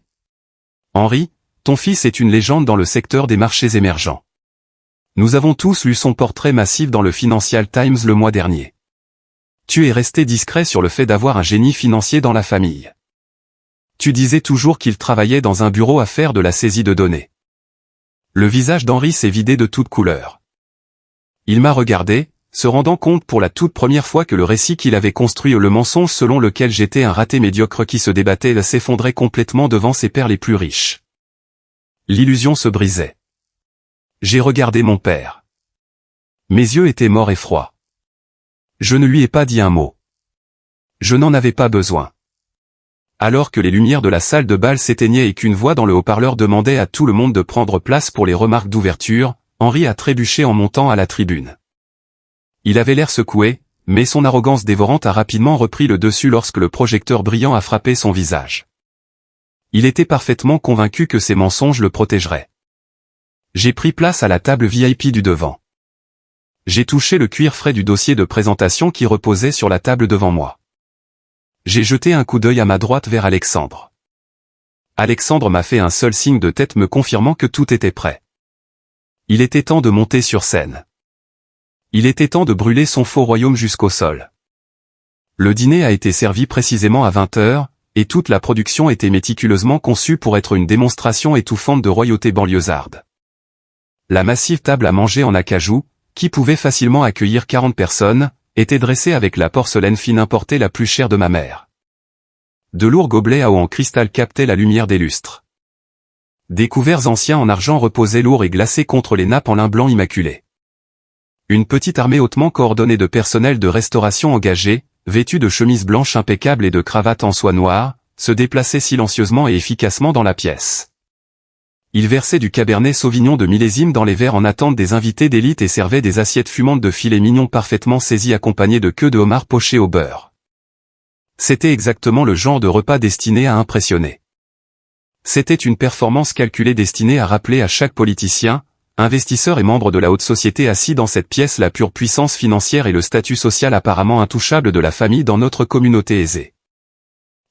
Henri, ton fils est une légende dans le secteur des marchés émergents. Nous avons tous lu son portrait massif dans le Financial Times le mois dernier. Tu es resté discret sur le fait d'avoir un génie financier dans la famille. Tu disais toujours qu'il travaillait dans un bureau à faire de la saisie de données. Le visage d'Henri s'est vidé de toute couleur. Il m'a regardé, se rendant compte pour la toute première fois que le récit qu'il avait construit, le mensonge selon lequel j'étais un raté médiocre qui se débattait, s'effondrait complètement devant ses pairs les plus riches. L'illusion se brisait. J'ai regardé mon père. Mes yeux étaient morts et froids. Je ne lui ai pas dit un mot. Je n'en avais pas besoin. Alors que les lumières de la salle de bal s'éteignaient et qu'une voix dans le haut-parleur demandait à tout le monde de prendre place pour les remarques d'ouverture, Henri a trébuché en montant à la tribune. Il avait l'air secoué, mais son arrogance dévorante a rapidement repris le dessus lorsque le projecteur brillant a frappé son visage. Il était parfaitement convaincu que ses mensonges le protégeraient. J'ai pris place à la table VIP du devant. J'ai touché le cuir frais du dossier de présentation qui reposait sur la table devant moi. J'ai jeté un coup d'œil à ma droite vers Alexandre. Alexandre m'a fait un seul signe de tête me confirmant que tout était prêt. Il était temps de monter sur scène. Il était temps de brûler son faux royaume jusqu'au sol. Le dîner a été servi précisément à 20 h, et toute la production était méticuleusement conçue pour être une démonstration étouffante de royauté banlieusarde. La massive table à manger en acajou, qui pouvait facilement accueillir 40 personnes, était dressée avec la porcelaine fine importée la plus chère de ma mère. De lourds gobelets à eau en cristal captaient la lumière des lustres. Des couverts anciens en argent reposaient lourds et glacés contre les nappes en lin blanc immaculé. Une petite armée hautement coordonnée de personnel de restauration engagé, vêtu de chemises blanches impeccables et de cravates en soie noire, se déplaçait silencieusement et efficacement dans la pièce. Il versait du cabernet sauvignon de millésime dans les verres en attente des invités d'élite et servait des assiettes fumantes de filets mignons parfaitement saisis accompagnés de queues de homard pochées au beurre. C'était exactement le genre de repas destiné à impressionner. C'était une performance calculée destinée à rappeler à chaque politicien, investisseur et membre de la haute société assis dans cette pièce la pure puissance financière et le statut social apparemment intouchable de la famille dans notre communauté aisée.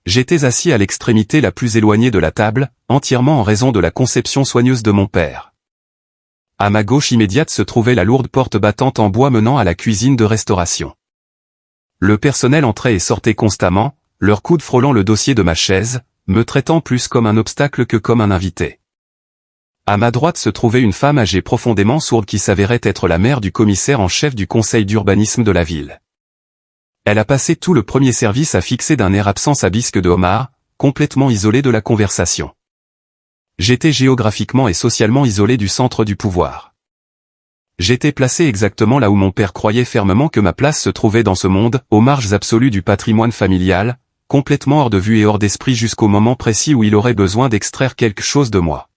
J'étais assis à l'extrémité la plus éloignée de la table, entièrement en raison de la conception soigneuse de mon père. À ma gauche immédiate se trouvait la lourde porte battante en bois menant à la cuisine de restauration. Le personnel entrait et sortait constamment, leurs coudes frôlant le dossier de ma chaise, me traitant plus comme un obstacle que comme un invité. À ma droite se trouvait une femme âgée profondément sourde qui s'avérait être la mère du commissaire en chef du conseil d'urbanisme de la ville. Elle a passé tout le premier service à fixer d'un air absent sa bisque de homard, complètement isolée de la conversation. J'étais géographiquement et socialement isolé du centre du pouvoir. J'étais placé exactement là où mon père croyait fermement que ma place se trouvait dans ce monde, aux marges absolues du patrimoine familial, complètement hors de vue et hors d'esprit jusqu'au moment précis où il aurait besoin d'extraire quelque chose de moi.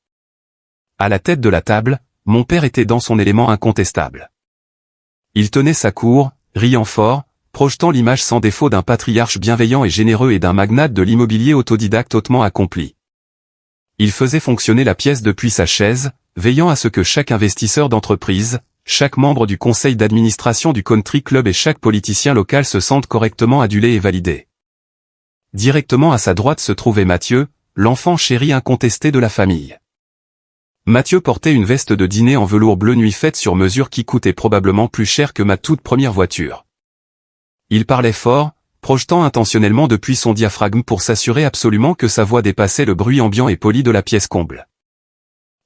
À la tête de la table, mon père était dans son élément incontestable. Il tenait sa cour, riant fort, projetant l'image sans défaut d'un patriarche bienveillant et généreux et d'un magnate de l'immobilier autodidacte hautement accompli. Il faisait fonctionner la pièce depuis sa chaise, veillant à ce que chaque investisseur d'entreprise, chaque membre du conseil d'administration du country club et chaque politicien local se sente correctement adulé et validé. Directement à sa droite se trouvait Mathieu, l'enfant chéri incontesté de la famille. Mathieu portait une veste de dîner en velours bleu nuit faite sur mesure qui coûtait probablement plus cher que ma toute première voiture. Il parlait fort, projetant intentionnellement depuis son diaphragme pour s'assurer absolument que sa voix dépassait le bruit ambiant et poli de la pièce comble.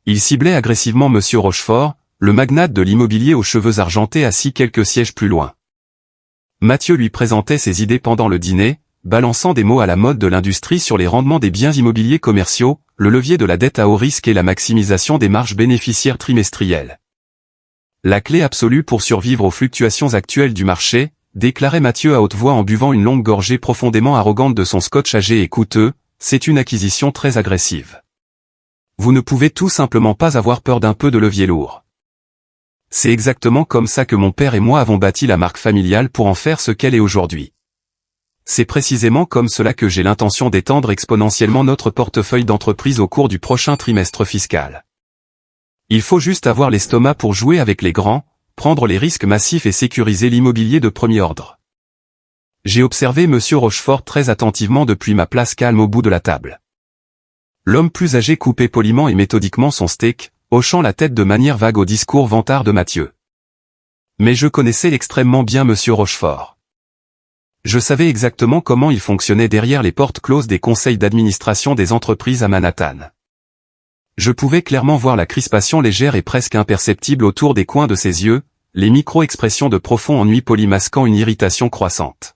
Il ciblait agressivement Monsieur Rochefort, le magnate de l'immobilier aux cheveux argentés assis quelques sièges plus loin. Mathieu lui présentait ses idées pendant le dîner, balançant des mots à la mode de l'industrie sur les rendements des biens immobiliers commerciaux, le levier de la dette à haut risque et la maximisation des marges bénéficiaires trimestrielles. La clé absolue pour survivre aux fluctuations actuelles du marché, déclarait Mathieu à haute voix en buvant une longue gorgée profondément arrogante de son scotch âgé et coûteux, c'est une acquisition très agressive. Vous ne pouvez tout simplement pas avoir peur d'un peu de levier lourd. C'est exactement comme ça que mon père et moi avons bâti la marque familiale pour en faire ce qu'elle est aujourd'hui. C'est précisément comme cela que j'ai l'intention d'étendre exponentiellement notre portefeuille d'entreprise au cours du prochain trimestre fiscal. Il faut juste avoir l'estomac pour jouer avec les grands, prendre les risques massifs et sécuriser l'immobilier de premier ordre. J'ai observé Monsieur Rochefort très attentivement depuis ma place calme au bout de la table. L'homme plus âgé coupait poliment et méthodiquement son steak, hochant la tête de manière vague au discours vantard de Mathieu. Mais je connaissais extrêmement bien Monsieur Rochefort. Je savais exactement comment il fonctionnait derrière les portes closes des conseils d'administration des entreprises à Manhattan. Je pouvais clairement voir la crispation légère et presque imperceptible autour des coins de ses yeux, les micro-expressions de profond ennui polymasquant une irritation croissante.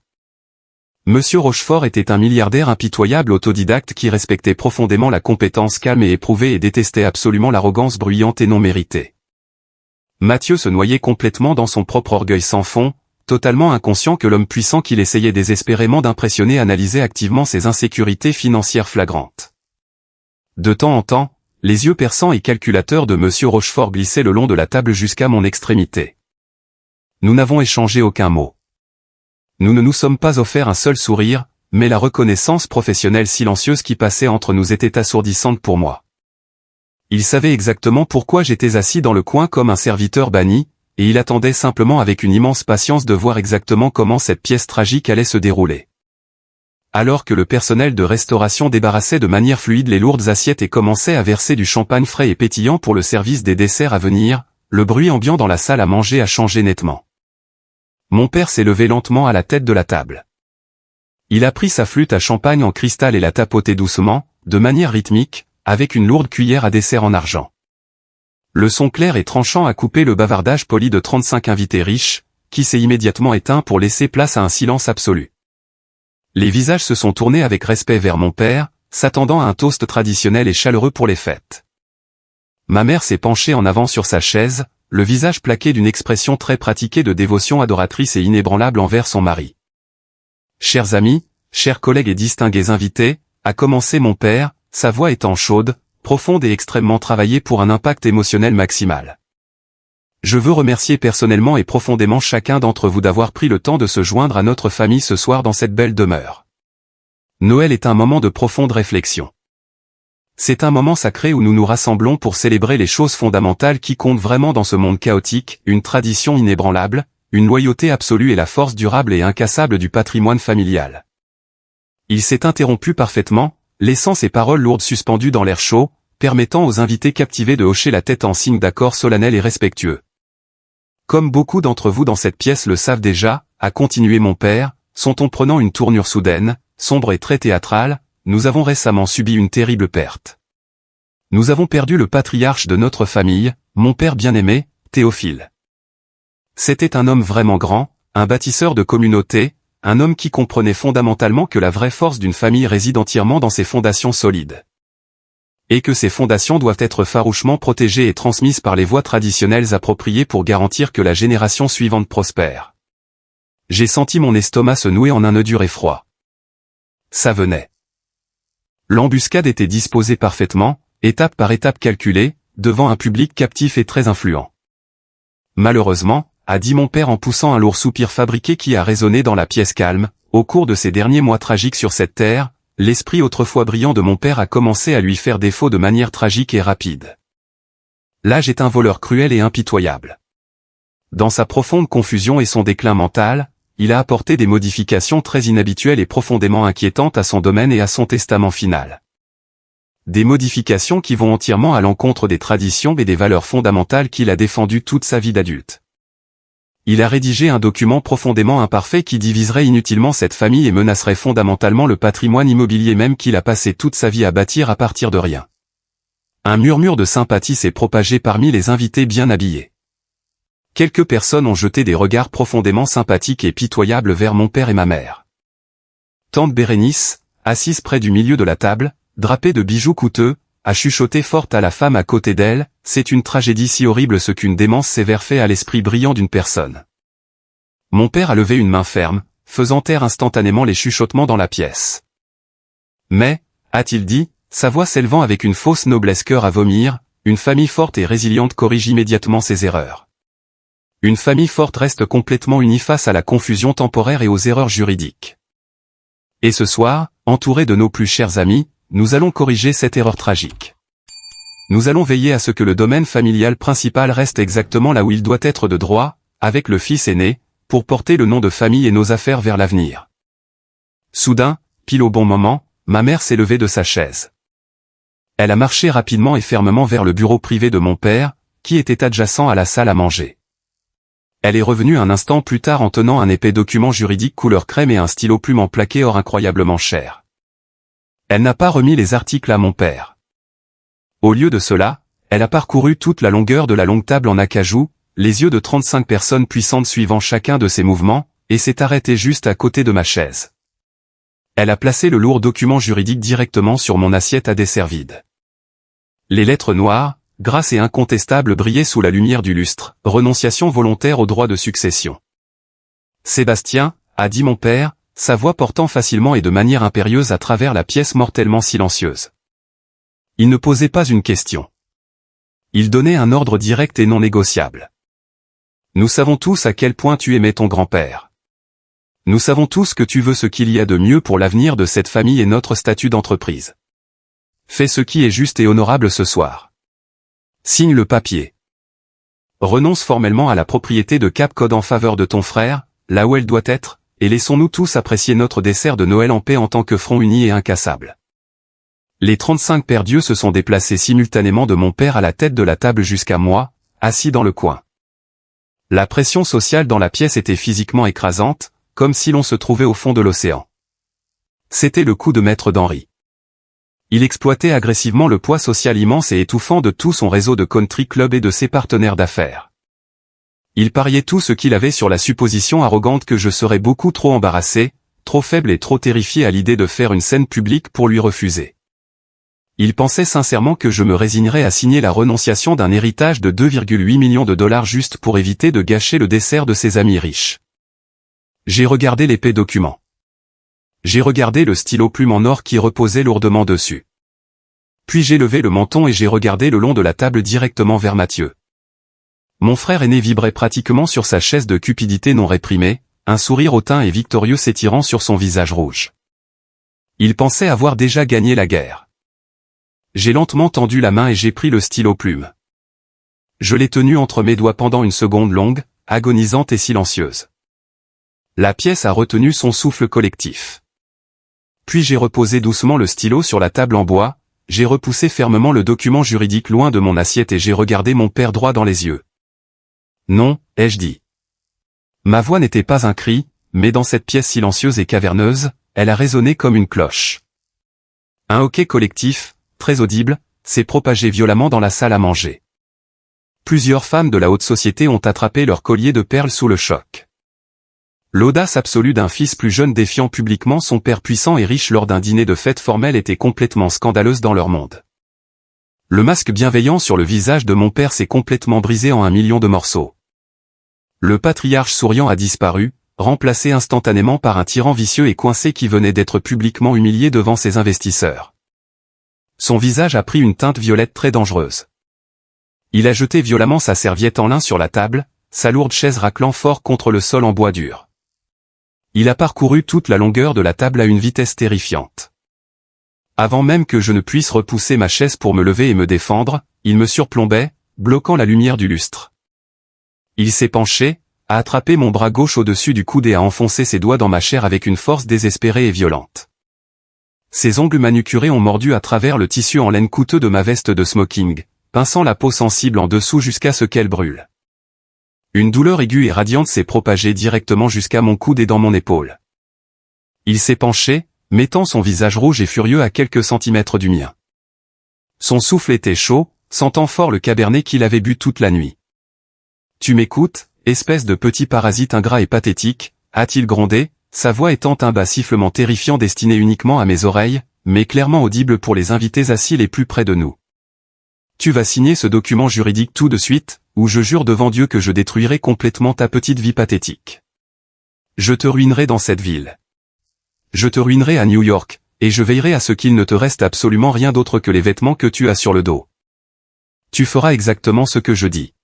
Monsieur Rochefort était un milliardaire impitoyable autodidacte qui respectait profondément la compétence calme et éprouvée et détestait absolument l'arrogance bruyante et non méritée. Mathieu se noyait complètement dans son propre orgueil sans fond, totalement inconscient que l'homme puissant qu'il essayait désespérément d'impressionner analysait activement ses insécurités financières flagrantes. De temps en temps, les yeux perçants et calculateurs de Monsieur Rochefort glissaient le long de la table jusqu'à mon extrémité. Nous n'avons échangé aucun mot. Nous ne nous sommes pas offert un seul sourire, mais la reconnaissance professionnelle silencieuse qui passait entre nous était assourdissante pour moi. Il savait exactement pourquoi j'étais assis dans le coin comme un serviteur banni, et il attendait simplement avec une immense patience de voir exactement comment cette pièce tragique allait se dérouler. Alors que le personnel de restauration débarrassait de manière fluide les lourdes assiettes et commençait à verser du champagne frais et pétillant pour le service des desserts à venir, le bruit ambiant dans la salle à manger a changé nettement. Mon père s'est levé lentement à la tête de la table. Il a pris sa flûte à champagne en cristal et l'a tapotée doucement, de manière rythmique, avec une lourde cuillère à dessert en argent. Le son clair et tranchant a coupé le bavardage poli de 35 invités riches, qui s'est immédiatement éteint pour laisser place à un silence absolu. Les visages se sont tournés avec respect vers mon père, s'attendant à un toast traditionnel et chaleureux pour les fêtes. Ma mère s'est penchée en avant sur sa chaise, le visage plaqué d'une expression très pratiquée de dévotion adoratrice et inébranlable envers son mari. Chers amis, chers collègues et distingués invités, a commencé mon père, sa voix étant chaude, profonde et extrêmement travaillée pour un impact émotionnel maximal. Je veux remercier personnellement et profondément chacun d'entre vous d'avoir pris le temps de se joindre à notre famille ce soir dans cette belle demeure. Noël est un moment de profonde réflexion. C'est un moment sacré où nous nous rassemblons pour célébrer les choses fondamentales qui comptent vraiment dans ce monde chaotique, une tradition inébranlable, une loyauté absolue et la force durable et incassable du patrimoine familial. Il s'est interrompu parfaitement, laissant ces paroles lourdes suspendues dans l'air chaud, permettant aux invités captivés de hocher la tête en signe d'accord solennel et respectueux. Comme beaucoup d'entre vous dans cette pièce le savent déjà, a continué mon père, son ton prenant une tournure soudaine, sombre et très théâtrale, nous avons récemment subi une terrible perte. Nous avons perdu le patriarche de notre famille, mon père bien-aimé, Théophile. C'était un homme vraiment grand, un bâtisseur de communauté, un homme qui comprenait fondamentalement que la vraie force d'une famille réside entièrement dans ses fondations solides. Et que ces fondations doivent être farouchement protégées et transmises par les voies traditionnelles appropriées pour garantir que la génération suivante prospère. J'ai senti mon estomac se nouer en un nœud dur et froid. Ça venait. L'embuscade était disposée parfaitement, étape par étape calculée, devant un public captif et très influent. Malheureusement, a dit mon père en poussant un lourd soupir fabriqué qui a résonné dans la pièce calme, au cours de ces derniers mois tragiques sur cette terre, l'esprit autrefois brillant de mon père a commencé à lui faire défaut de manière tragique et rapide. L'âge est un voleur cruel et impitoyable. Dans sa profonde confusion et son déclin mental, il a apporté des modifications très inhabituelles et profondément inquiétantes à son domaine et à son testament final. Des modifications qui vont entièrement à l'encontre des traditions et des valeurs fondamentales qu'il a défendues toute sa vie d'adulte. Il a rédigé un document profondément imparfait qui diviserait inutilement cette famille et menacerait fondamentalement le patrimoine immobilier même qu'il a passé toute sa vie à bâtir à partir de rien. Un murmure de sympathie s'est propagé parmi les invités bien habillés. Quelques personnes ont jeté des regards profondément sympathiques et pitoyables vers mon père et ma mère. Tante Bérénice, assise près du milieu de la table, drapée de bijoux coûteux, a chuchoté forte à la femme à côté d'elle, c'est une tragédie si horrible ce qu'une démence sévère fait à l'esprit brillant d'une personne. Mon père a levé une main ferme, faisant taire instantanément les chuchotements dans la pièce. Mais, a-t-il dit, sa voix s'élevant avec une fausse noblesse cœur à vomir, une famille forte et résiliente corrige immédiatement ses erreurs. Une famille forte reste complètement unie face à la confusion temporaire et aux erreurs juridiques. Et ce soir, entourés de nos plus chers amis, nous allons corriger cette erreur tragique. Nous allons veiller à ce que le domaine familial principal reste exactement là où il doit être de droit, avec le fils aîné, pour porter le nom de famille et nos affaires vers l'avenir. Soudain, pile au bon moment, ma mère s'est levée de sa chaise. Elle a marché rapidement et fermement vers le bureau privé de mon père, qui était adjacent à la salle à manger. Elle est revenue un instant plus tard en tenant un épais document juridique couleur crème et un stylo plume en plaqué or incroyablement cher. Elle n'a pas remis les articles à mon père. Au lieu de cela, elle a parcouru toute la longueur de la longue table en acajou, les yeux de 35 personnes puissantes suivant chacun de ses mouvements, et s'est arrêtée juste à côté de ma chaise. Elle a placé le lourd document juridique directement sur mon assiette à dessert vide. Les lettres noires, grasses et incontestables brillaient sous la lumière du lustre, renonciation volontaire au droit de succession. Sébastien, a dit mon père, sa voix portant facilement et de manière impérieuse à travers la pièce mortellement silencieuse. Il ne posait pas une question. Il donnait un ordre direct et non négociable. Nous savons tous à quel point tu aimais ton grand-père. Nous savons tous que tu veux ce qu'il y a de mieux pour l'avenir de cette famille et notre statut d'entreprise. Fais ce qui est juste et honorable ce soir. Signe le papier. Renonce formellement à la propriété de Cap Cod en faveur de ton frère, là où elle doit être, et laissons-nous tous apprécier notre dessert de Noël en paix en tant que front uni et incassable. Les 35 paires d'yeux se sont déplacés simultanément de mon père à la tête de la table jusqu'à moi, assis dans le coin. La pression sociale dans la pièce était physiquement écrasante, comme si l'on se trouvait au fond de l'océan. C'était le coup de maître d'Henri. Il exploitait agressivement le poids social immense et étouffant de tout son réseau de country club et de ses partenaires d'affaires. Il pariait tout ce qu'il avait sur la supposition arrogante que je serais beaucoup trop embarrassé, trop faible et trop terrifié à l'idée de faire une scène publique pour lui refuser. Il pensait sincèrement que je me résignerais à signer la renonciation d'un héritage de 2,8 millions de dollars juste pour éviter de gâcher le dessert de ses amis riches. J'ai regardé l'épais document. J'ai regardé le stylo plume en or qui reposait lourdement dessus. Puis j'ai levé le menton et j'ai regardé le long de la table directement vers Mathieu. Mon frère aîné vibrait pratiquement sur sa chaise de cupidité non réprimée, un sourire hautain et victorieux s'étirant sur son visage rouge. Il pensait avoir déjà gagné la guerre. J'ai lentement tendu la main et j'ai pris le stylo plume. Je l'ai tenu entre mes doigts pendant une seconde longue, agonisante et silencieuse. La pièce a retenu son souffle collectif. Puis j'ai reposé doucement le stylo sur la table en bois, j'ai repoussé fermement le document juridique loin de mon assiette et j'ai regardé mon père droit dans les yeux. Non, ai-je dit. Ma voix n'était pas un cri, mais dans cette pièce silencieuse et caverneuse, elle a résonné comme une cloche. Un hoquet collectif, très audible, s'est propagé violemment dans la salle à manger. Plusieurs femmes de la haute société ont attrapé leur collier de perles sous le choc. L'audace absolue d'un fils plus jeune défiant publiquement son père puissant et riche lors d'un dîner de fête formel était complètement scandaleuse dans leur monde. Le masque bienveillant sur le visage de mon père s'est complètement brisé en 1 million de morceaux. Le patriarche souriant a disparu, remplacé instantanément par un tyran vicieux et coincé qui venait d'être publiquement humilié devant ses investisseurs. Son visage a pris une teinte violette très dangereuse. Il a jeté violemment sa serviette en lin sur la table, sa lourde chaise raclant fort contre le sol en bois dur. Il a parcouru toute la longueur de la table à une vitesse terrifiante. Avant même que je ne puisse repousser ma chaise pour me lever et me défendre, il me surplombait, bloquant la lumière du lustre. Il s'est penché, a attrapé mon bras gauche au-dessus du coude et a enfoncé ses doigts dans ma chair avec une force désespérée et violente. Ses ongles manucurés ont mordu à travers le tissu en laine coûteux de ma veste de smoking, pinçant la peau sensible en dessous jusqu'à ce qu'elle brûle. Une douleur aiguë et radiante s'est propagée directement jusqu'à mon coude et dans mon épaule. Il s'est penché, mettant son visage rouge et furieux à quelques centimètres du mien. Son souffle était chaud, sentant fort le cabernet qu'il avait bu toute la nuit. « Tu m'écoutes, espèce de petit parasite ingrat et pathétique », a-t-il grondé, sa voix étant un bas sifflement terrifiant destiné uniquement à mes oreilles, mais clairement audible pour les invités assis les plus près de nous. « Tu vas signer ce document juridique tout de suite, ou je jure devant Dieu que je détruirai complètement ta petite vie pathétique. Je te ruinerai dans cette ville. Je te ruinerai à New York, et je veillerai à ce qu'il ne te reste absolument rien d'autre que les vêtements que tu as sur le dos. Tu feras exactement ce que je dis. »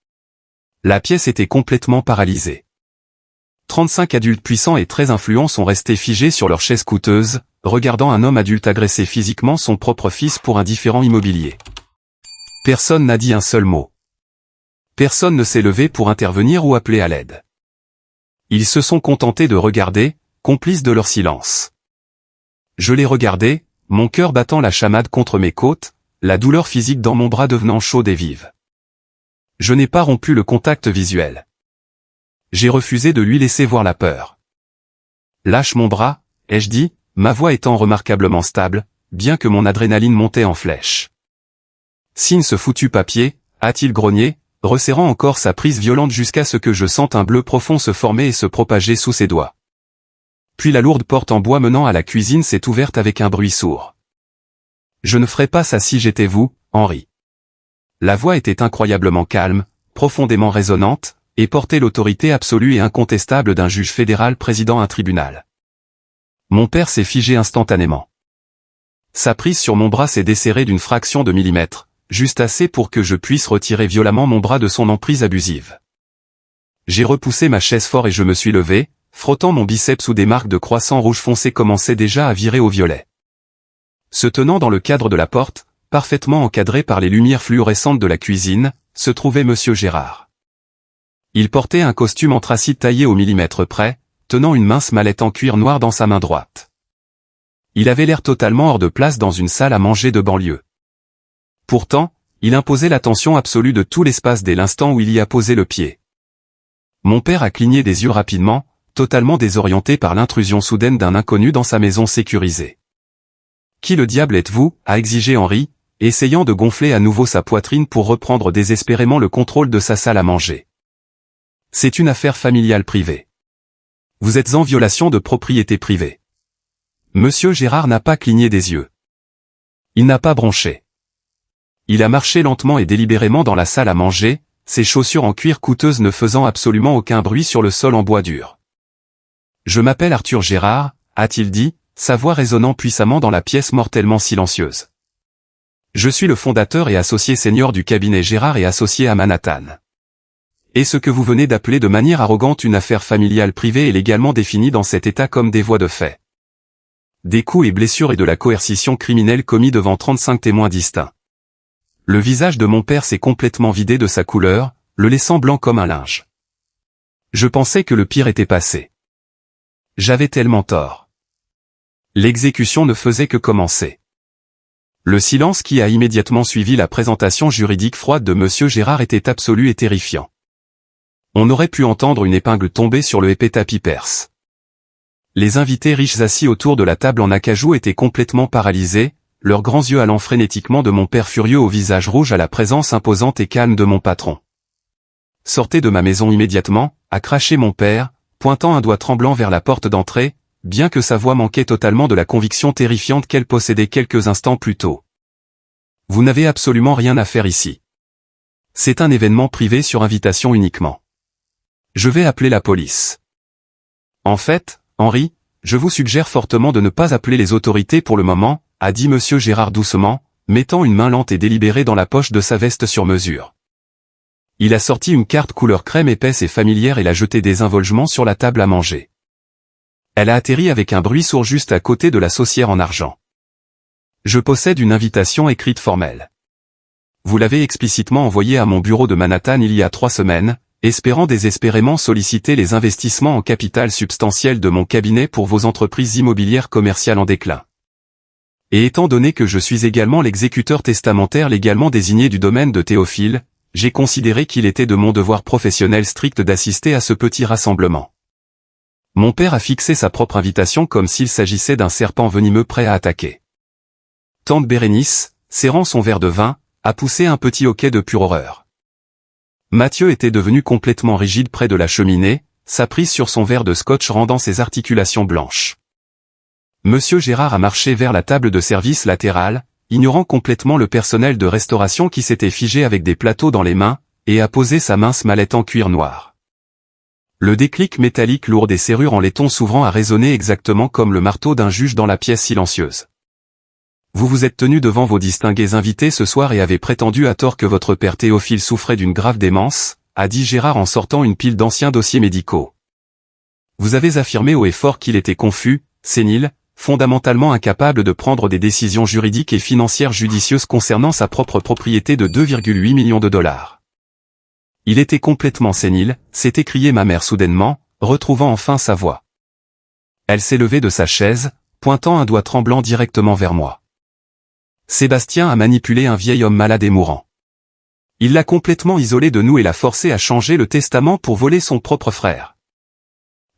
La pièce était complètement paralysée. 35 adultes puissants et très influents sont restés figés sur leurs chaises coûteuses, regardant un homme adulte agresser physiquement son propre fils pour un différend immobilier. Personne n'a dit un seul mot. Personne ne s'est levé pour intervenir ou appeler à l'aide. Ils se sont contentés de regarder, complices de leur silence. Je les regardais, mon cœur battant la chamade contre mes côtes, la douleur physique dans mon bras devenant chaude et vive. Je n'ai pas rompu le contact visuel. J'ai refusé de lui laisser voir la peur. « Lâche mon bras », ai-je dit, ma voix étant remarquablement stable, bien que mon adrénaline montait en flèche. « Signe ce foutu papier », a-t-il grogné, resserrant encore sa prise violente jusqu'à ce que je sente un bleu profond se former et se propager sous ses doigts. Puis la lourde porte en bois menant à la cuisine s'est ouverte avec un bruit sourd. « Je ne ferais pas ça si j'étais vous, Henri. » La voix était incroyablement calme, profondément résonnante, et portait l'autorité absolue et incontestable d'un juge fédéral présidant un tribunal. Mon père s'est figé instantanément. Sa prise sur mon bras s'est desserrée d'une fraction de millimètre, juste assez pour que je puisse retirer violemment mon bras de son emprise abusive. J'ai repoussé ma chaise fort et je me suis levé, frottant mon biceps où des marques de croissant rouge foncé commençaient déjà à virer au violet. Se tenant dans le cadre de la porte, parfaitement encadré par les lumières fluorescentes de la cuisine, se trouvait Monsieur Gérard. Il portait un costume anthracite taillé au millimètre près, tenant une mince mallette en cuir noir dans sa main droite. Il avait l'air totalement hors de place dans une salle à manger de banlieue. Pourtant, il imposait l'attention absolue de tout l'espace dès l'instant où il y a posé le pied. Mon père a cligné des yeux rapidement, totalement désorienté par l'intrusion soudaine d'un inconnu dans sa maison sécurisée. « Qui le diable êtes-vous » a exigé Henri, essayant de gonfler à nouveau sa poitrine pour reprendre désespérément le contrôle de sa salle à manger. « C'est une affaire familiale privée. Vous êtes en violation de propriété privée. » Monsieur Gérard n'a pas cligné des yeux. Il n'a pas bronché. Il a marché lentement et délibérément dans la salle à manger, ses chaussures en cuir coûteuses ne faisant absolument aucun bruit sur le sol en bois dur. « Je m'appelle Arthur Gérard », a-t-il dit, sa voix résonnant puissamment dans la pièce mortellement silencieuse. « Je suis le fondateur et associé senior du cabinet Gérard et associé à Manhattan. Et ce que vous venez d'appeler de manière arrogante une affaire familiale privée est légalement définie dans cet État comme des voies de fait. Des coups et blessures et de la coercition criminelle commis devant 35 témoins distincts. » Le visage de mon père s'est complètement vidé de sa couleur, le laissant blanc comme un linge. Je pensais que le pire était passé. J'avais tellement tort. L'exécution ne faisait que commencer. Le silence qui a immédiatement suivi la présentation juridique froide de Monsieur Gérard était absolu et terrifiant. On aurait pu entendre une épingle tomber sur le épais tapis perse. Les invités riches assis autour de la table en acajou étaient complètement paralysés, leurs grands yeux allant frénétiquement de mon père furieux au visage rouge à la présence imposante et calme de mon patron. « Sortez de ma maison immédiatement », a craché mon père, pointant un doigt tremblant vers la porte d'entrée, bien que sa voix manquait totalement de la conviction terrifiante qu'elle possédait quelques instants plus tôt. « Vous n'avez absolument rien à faire ici. C'est un événement privé sur invitation uniquement. Je vais appeler la police. En fait, Henri, je vous suggère fortement de ne pas appeler les autorités pour le moment, a dit Monsieur Gérard doucement, mettant une main lente et délibérée dans la poche de sa veste sur mesure. Il a sorti une carte couleur crème épaisse et familière et l'a jetée désinvolgemment sur la table à manger. Elle a atterri avec un bruit sourd juste à côté de la saucière en argent. Je possède une invitation écrite formelle. Vous l'avez explicitement envoyée à mon bureau de Manhattan il y a 3 semaines, espérant désespérément solliciter les investissements en capital substantiel de mon cabinet pour vos entreprises immobilières commerciales en déclin. Et étant donné que je suis également l'exécuteur testamentaire légalement désigné du domaine de Théophile, j'ai considéré qu'il était de mon devoir professionnel strict d'assister à ce petit rassemblement. Mon père a fixé sa propre invitation comme s'il s'agissait d'un serpent venimeux prêt à attaquer. Tante Bérénice, serrant son verre de vin, a poussé un petit hoquet de pure horreur. Mathieu était devenu complètement rigide près de la cheminée, sa prise sur son verre de scotch rendant ses articulations blanches. Monsieur Gérard a marché vers la table de service latérale, ignorant complètement le personnel de restauration qui s'était figé avec des plateaux dans les mains, et a posé sa mince mallette en cuir noir. Le déclic métallique lourd des serrures en laiton s'ouvrant a résonné exactement comme le marteau d'un juge dans la pièce silencieuse. Vous vous êtes tenu devant vos distingués invités ce soir et avez prétendu à tort que votre père Théophile souffrait d'une grave démence, a dit Gérard en sortant une pile d'anciens dossiers médicaux. Vous avez affirmé haut et fort qu'il était confus, sénile, fondamentalement incapable de prendre des décisions juridiques et financières judicieuses concernant sa propre propriété de 2,8 millions de dollars. Il était complètement sénile, s'est écriée ma mère soudainement, retrouvant enfin sa voix. Elle s'est levée de sa chaise, pointant un doigt tremblant directement vers moi. Sébastien a manipulé un vieil homme malade et mourant. Il l'a complètement isolé de nous et l'a forcé à changer le testament pour voler son propre frère.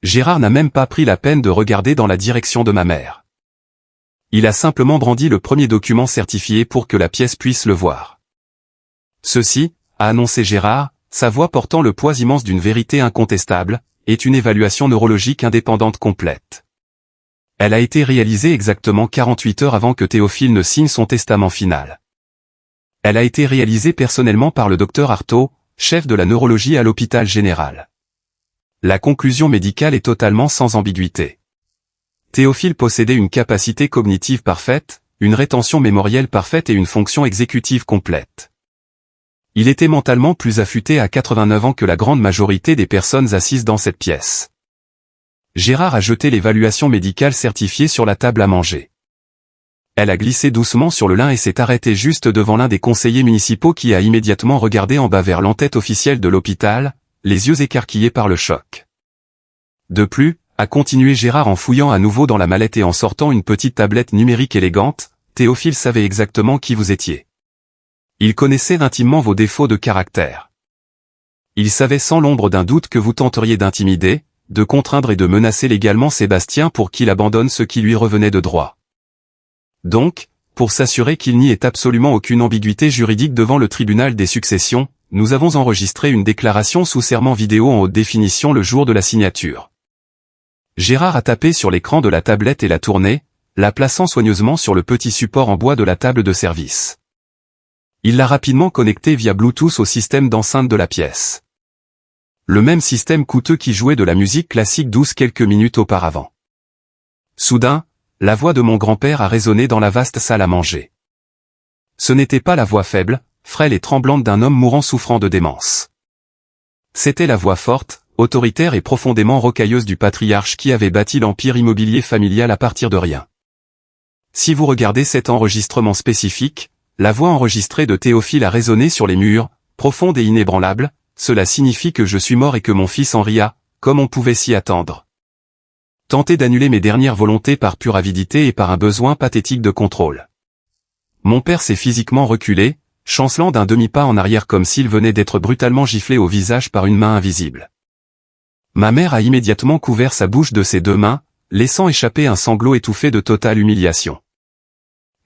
Gérard n'a même pas pris la peine de regarder dans la direction de ma mère. Il a simplement brandi le premier document certifié pour que la pièce puisse le voir. Ceci, a annoncé Gérard, sa voix portant le poids immense d'une vérité incontestable, est une évaluation neurologique indépendante complète. Elle a été réalisée exactement 48 heures avant que Théophile ne signe son testament final. Elle a été réalisée personnellement par le docteur Artaud, chef de la neurologie à l'hôpital général. La conclusion médicale est totalement sans ambiguïté. Théophile possédait une capacité cognitive parfaite, une rétention mémorielle parfaite et une fonction exécutive complète. Il était mentalement plus affûté à 89 ans que la grande majorité des personnes assises dans cette pièce. Gérard a jeté l'évaluation médicale certifiée sur la table à manger. Elle a glissé doucement sur le lin et s'est arrêtée juste devant l'un des conseillers municipaux qui a immédiatement regardé en bas vers l'entête officielle de l'hôpital, les yeux écarquillés par le choc. De plus, a continué Gérard en fouillant à nouveau dans la mallette et en sortant une petite tablette numérique élégante, Théophile savait exactement qui vous étiez. Il connaissait intimement vos défauts de caractère. Il savait sans l'ombre d'un doute que vous tenteriez d'intimider, de contraindre et de menacer légalement Sébastien pour qu'il abandonne ce qui lui revenait de droit. Donc, pour s'assurer qu'il n'y ait absolument aucune ambiguïté juridique devant le tribunal des successions, nous avons enregistré une déclaration sous serment vidéo en haute définition le jour de la signature. Gérard a tapé sur l'écran de la tablette et l'a tournée, la plaçant soigneusement sur le petit support en bois de la table de service. Il l'a rapidement connecté via Bluetooth au système d'enceinte de la pièce. Le même système coûteux qui jouait de la musique classique douce quelques minutes auparavant. Soudain, la voix de mon grand-père a résonné dans la vaste salle à manger. Ce n'était pas la voix faible, frêle et tremblante d'un homme mourant souffrant de démence. C'était la voix forte, autoritaire et profondément rocailleuse du patriarche qui avait bâti l'empire immobilier familial à partir de rien. Si vous regardez cet enregistrement spécifique, la voix enregistrée de Théophile a résonné sur les murs, profonde et inébranlable. Cela signifie que je suis mort et que mon fils en ria, comme on pouvait s'y attendre. Tenter d'annuler mes dernières volontés par pure avidité et par un besoin pathétique de contrôle. Mon père s'est physiquement reculé, chancelant d'un demi-pas en arrière comme s'il venait d'être brutalement giflé au visage par une main invisible. Ma mère a immédiatement couvert sa bouche de ses deux mains, laissant échapper un sanglot étouffé de totale humiliation.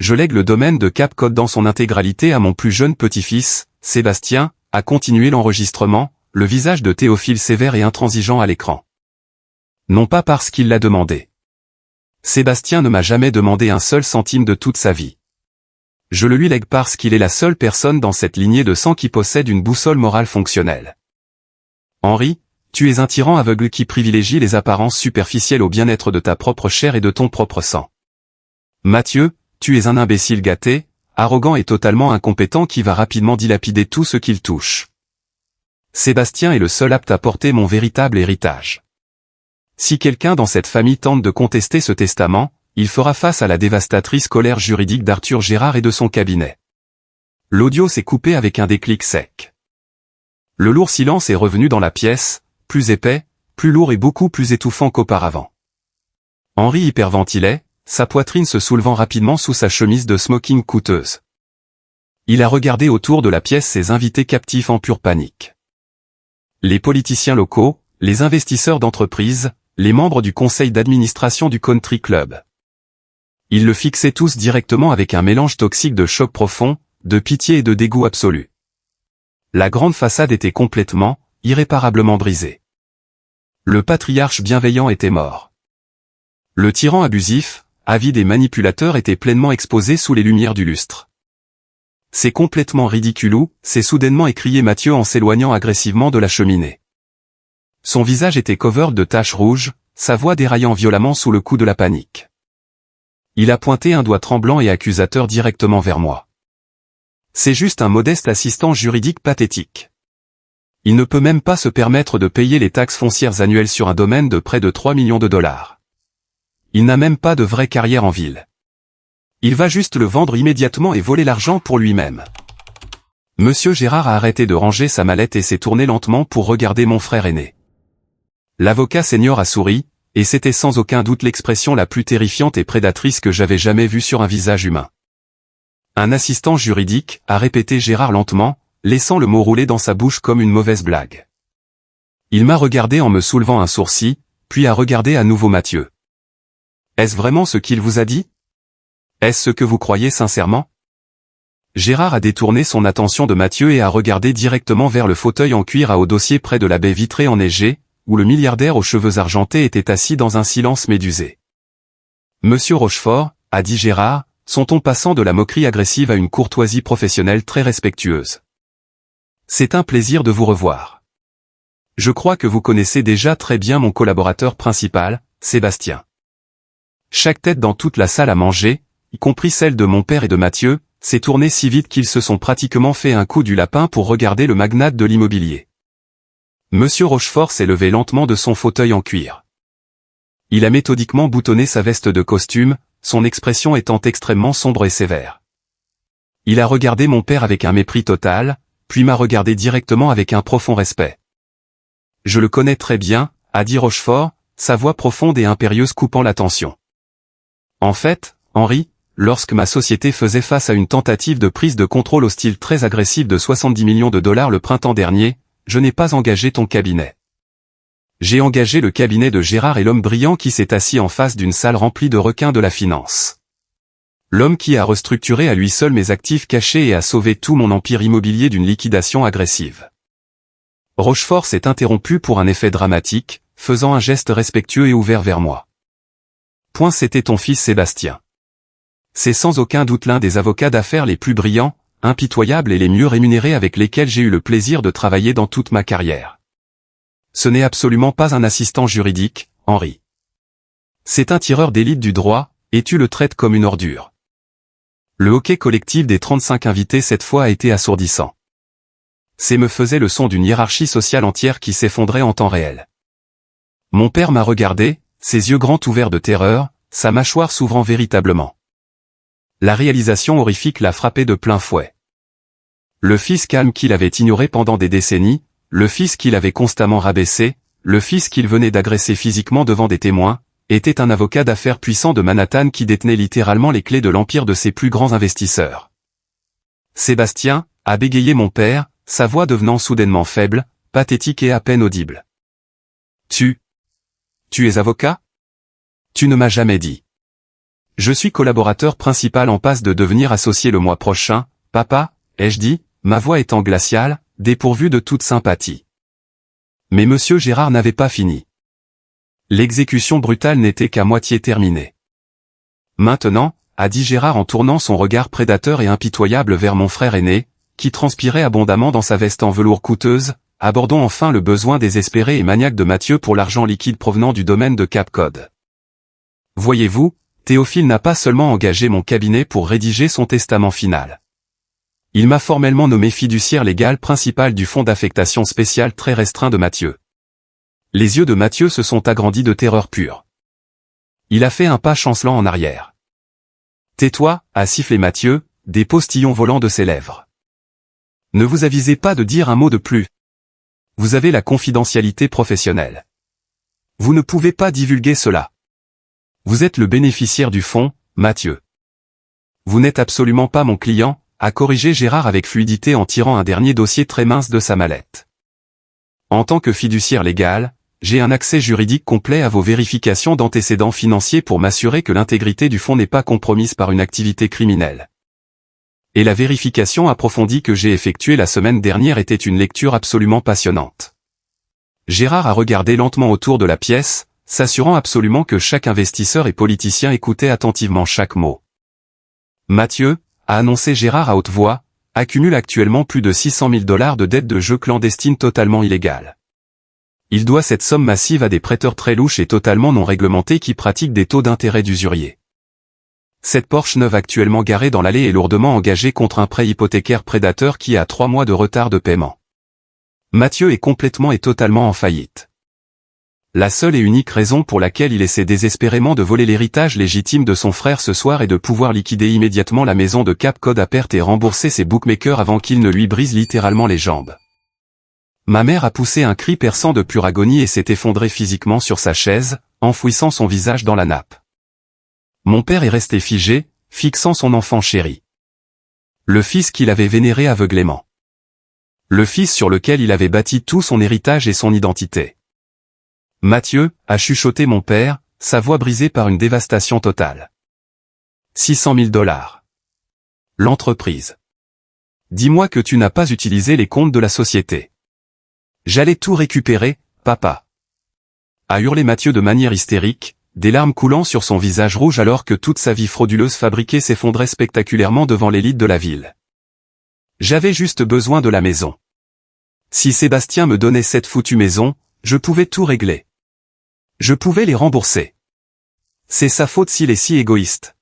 Je lègue le domaine de Cap Cod dans son intégralité à mon plus jeune petit-fils, Sébastien, a continué l'enregistrement, le visage de Théophile sévère et intransigeant à l'écran. Non pas parce qu'il l'a demandé. Sébastien ne m'a jamais demandé un seul centime de toute sa vie. Je le lui lègue parce qu'il est la seule personne dans cette lignée de sang qui possède une boussole morale fonctionnelle. Henri, tu es un tyran aveugle qui privilégie les apparences superficielles au bien-être de ta propre chair et de ton propre sang. Mathieu, tu es un imbécile gâté, arrogant et totalement incompétent qui va rapidement dilapider tout ce qu'il touche. Sébastien est le seul apte à porter mon véritable héritage. Si quelqu'un dans cette famille tente de contester ce testament, il fera face à la dévastatrice colère juridique d'Arthur Gérard et de son cabinet. L'audio s'est coupé avec un déclic sec. Le lourd silence est revenu dans la pièce, plus épais, plus lourd et beaucoup plus étouffant qu'auparavant. Henri hyperventilait, sa poitrine se soulevant rapidement sous sa chemise de smoking coûteuse. Il a regardé autour de la pièce ses invités captifs en pure panique. Les politiciens locaux, les investisseurs d'entreprise, les membres du conseil d'administration du country club. Ils le fixaient tous directement avec un mélange toxique de choc profond, de pitié et de dégoût absolu. La grande façade était complètement, irréparablement brisée. Le patriarche bienveillant était mort. Le tyran abusif, avide et manipulateur était pleinement exposé sous les lumières du lustre. C'est complètement ridiculou, s'est soudainement écrié Mathieu en s'éloignant agressivement de la cheminée. Son visage était couvert de taches rouges, sa voix déraillant violemment sous le coup de la panique. Il a pointé un doigt tremblant et accusateur directement vers moi. C'est juste un modeste assistant juridique pathétique. Il ne peut même pas se permettre de payer les taxes foncières annuelles sur un domaine de près de 3 millions de dollars. Il n'a même pas de vraie carrière en ville. Il va juste le vendre immédiatement et voler l'argent pour lui-même. Monsieur Gérard a arrêté de ranger sa mallette et s'est tourné lentement pour regarder mon frère aîné. L'avocat senior a souri, et c'était sans aucun doute l'expression la plus terrifiante et prédatrice que j'avais jamais vue sur un visage humain. Un assistant juridique, a répété Gérard lentement, laissant le mot rouler dans sa bouche comme une mauvaise blague. Il m'a regardé en me soulevant un sourcil, puis a regardé à nouveau Mathieu. Est-ce vraiment ce qu'il vous a dit? Est-ce ce que vous croyez sincèrement? Gérard a détourné son attention de Mathieu et a regardé directement vers le fauteuil en cuir à haut dossier près de la baie vitrée enneigée, où le milliardaire aux cheveux argentés était assis dans un silence médusé. Monsieur Rochefort, a dit Gérard, son ton passant de la moquerie agressive à une courtoisie professionnelle très respectueuse. C'est un plaisir de vous revoir. Je crois que vous connaissez déjà très bien mon collaborateur principal, Sébastien. Chaque tête dans toute la salle à manger, y compris celle de mon père et de Mathieu, s'est tournée si vite qu'ils se sont pratiquement fait un coup du lapin pour regarder le magnate de l'immobilier. Monsieur Rochefort s'est levé lentement de son fauteuil en cuir. Il a méthodiquement boutonné sa veste de costume, son expression étant extrêmement sombre et sévère. Il a regardé mon père avec un mépris total, puis m'a regardé directement avec un profond respect. Je le connais très bien, a dit Rochefort, sa voix profonde et impérieuse coupant la tension. En fait, Henri, lorsque ma société faisait face à une tentative de prise de contrôle au style très agressif de 70 millions de dollars le printemps dernier, je n'ai pas engagé ton cabinet. J'ai engagé le cabinet de Gérard et l'homme brillant qui s'est assis en face d'une salle remplie de requins de la finance. L'homme qui a restructuré à lui seul mes actifs cachés et a sauvé tout mon empire immobilier d'une liquidation agressive. Rochefort s'est interrompu pour un effet dramatique, faisant un geste respectueux et ouvert vers moi. Point, c'était ton fils Sébastien. C'est sans aucun doute l'un des avocats d'affaires les plus brillants, impitoyables et les mieux rémunérés avec lesquels j'ai eu le plaisir de travailler dans toute ma carrière. Ce n'est absolument pas un assistant juridique, Henri. C'est un tireur d'élite du droit, et tu le traites comme une ordure. Le hoquet collectif des 35 invités cette fois a été assourdissant. C'est me faisait le son d'une hiérarchie sociale entière qui s'effondrait en temps réel. Mon père m'a regardé, ses yeux grands ouverts de terreur, sa mâchoire s'ouvrant véritablement. La réalisation horrifique l'a frappé de plein fouet. Le fils calme qu'il avait ignoré pendant des décennies, le fils qu'il avait constamment rabaissé, le fils qu'il venait d'agresser physiquement devant des témoins, était un avocat d'affaires puissant de Manhattan qui détenait littéralement les clés de l'empire de ses plus grands investisseurs. Sébastien, a bégayé mon père, sa voix devenant soudainement faible, pathétique et à peine audible. Tu es avocat? Tu ne m'as jamais dit. Je suis collaborateur principal en passe de devenir associé le mois prochain, papa, ai-je dit, ma voix étant glaciale, dépourvue de toute sympathie. Mais monsieur Gérard n'avait pas fini. L'exécution brutale n'était qu'à moitié terminée. Maintenant, a dit Gérard en tournant son regard prédateur et impitoyable vers mon frère aîné, qui transpirait abondamment dans sa veste en velours coûteuse, abordons enfin le besoin désespéré et maniaque de Mathieu pour l'argent liquide provenant du domaine de Cap Cod. Voyez-vous, Théophile n'a pas seulement engagé mon cabinet pour rédiger son testament final. Il m'a formellement nommé fiduciaire légal principal du fonds d'affectation spéciale très restreint de Mathieu. Les yeux de Mathieu se sont agrandis de terreur pure. Il a fait un pas chancelant en arrière. Tais-toi, a sifflé Mathieu, des postillons volant de ses lèvres. Ne vous avisez pas de dire un mot de plus. Vous avez la confidentialité professionnelle. Vous ne pouvez pas divulguer cela. Vous êtes le bénéficiaire du fonds, Mathieu. Vous n'êtes absolument pas mon client, a corrigé Gérard avec fluidité en tirant un dernier dossier très mince de sa mallette. En tant que fiduciaire légal, j'ai un accès juridique complet à vos vérifications d'antécédents financiers pour m'assurer que l'intégrité du fonds n'est pas compromise par une activité criminelle. Et la vérification approfondie que j'ai effectuée la semaine dernière était une lecture absolument passionnante. Gérard a regardé lentement autour de la pièce, s'assurant absolument que chaque investisseur et politicien écoutait attentivement chaque mot. Mathieu, a annoncé Gérard à haute voix, accumule actuellement plus de 600 000 $ de dettes de jeux clandestines totalement illégales. Il doit cette somme massive à des prêteurs très louches et totalement non réglementés qui pratiquent des taux d'intérêt d'usuriers. Cette Porsche neuve actuellement garée dans l'allée est lourdement engagée contre un prêt hypothécaire prédateur qui a 3 mois de retard de paiement. Mathieu est complètement et totalement en faillite. La seule et unique raison pour laquelle il essaie désespérément de voler l'héritage légitime de son frère ce soir est de pouvoir liquider immédiatement la maison de Cap Code à perte et rembourser ses bookmakers avant qu'ils ne lui brisent littéralement les jambes. Ma mère a poussé un cri perçant de pure agonie et s'est effondrée physiquement sur sa chaise, enfouissant son visage dans la nappe. Mon père est resté figé, fixant son enfant chéri. Le fils qu'il avait vénéré aveuglément. Le fils sur lequel il avait bâti tout son héritage et son identité. Mathieu, a chuchoté mon père, sa voix brisée par une dévastation totale. 600 000 $. L'entreprise. Dis-moi que tu n'as pas utilisé les comptes de la société. J'allais tout récupérer, papa. A hurlé Mathieu de manière hystérique, des larmes coulant sur son visage rouge alors que toute sa vie frauduleuse fabriquée s'effondrait spectaculairement devant l'élite de la ville. J'avais juste besoin de la maison. Si Sébastien me donnait cette foutue maison, je pouvais tout régler. Je pouvais les rembourser. C'est sa faute s'il est si égoïste.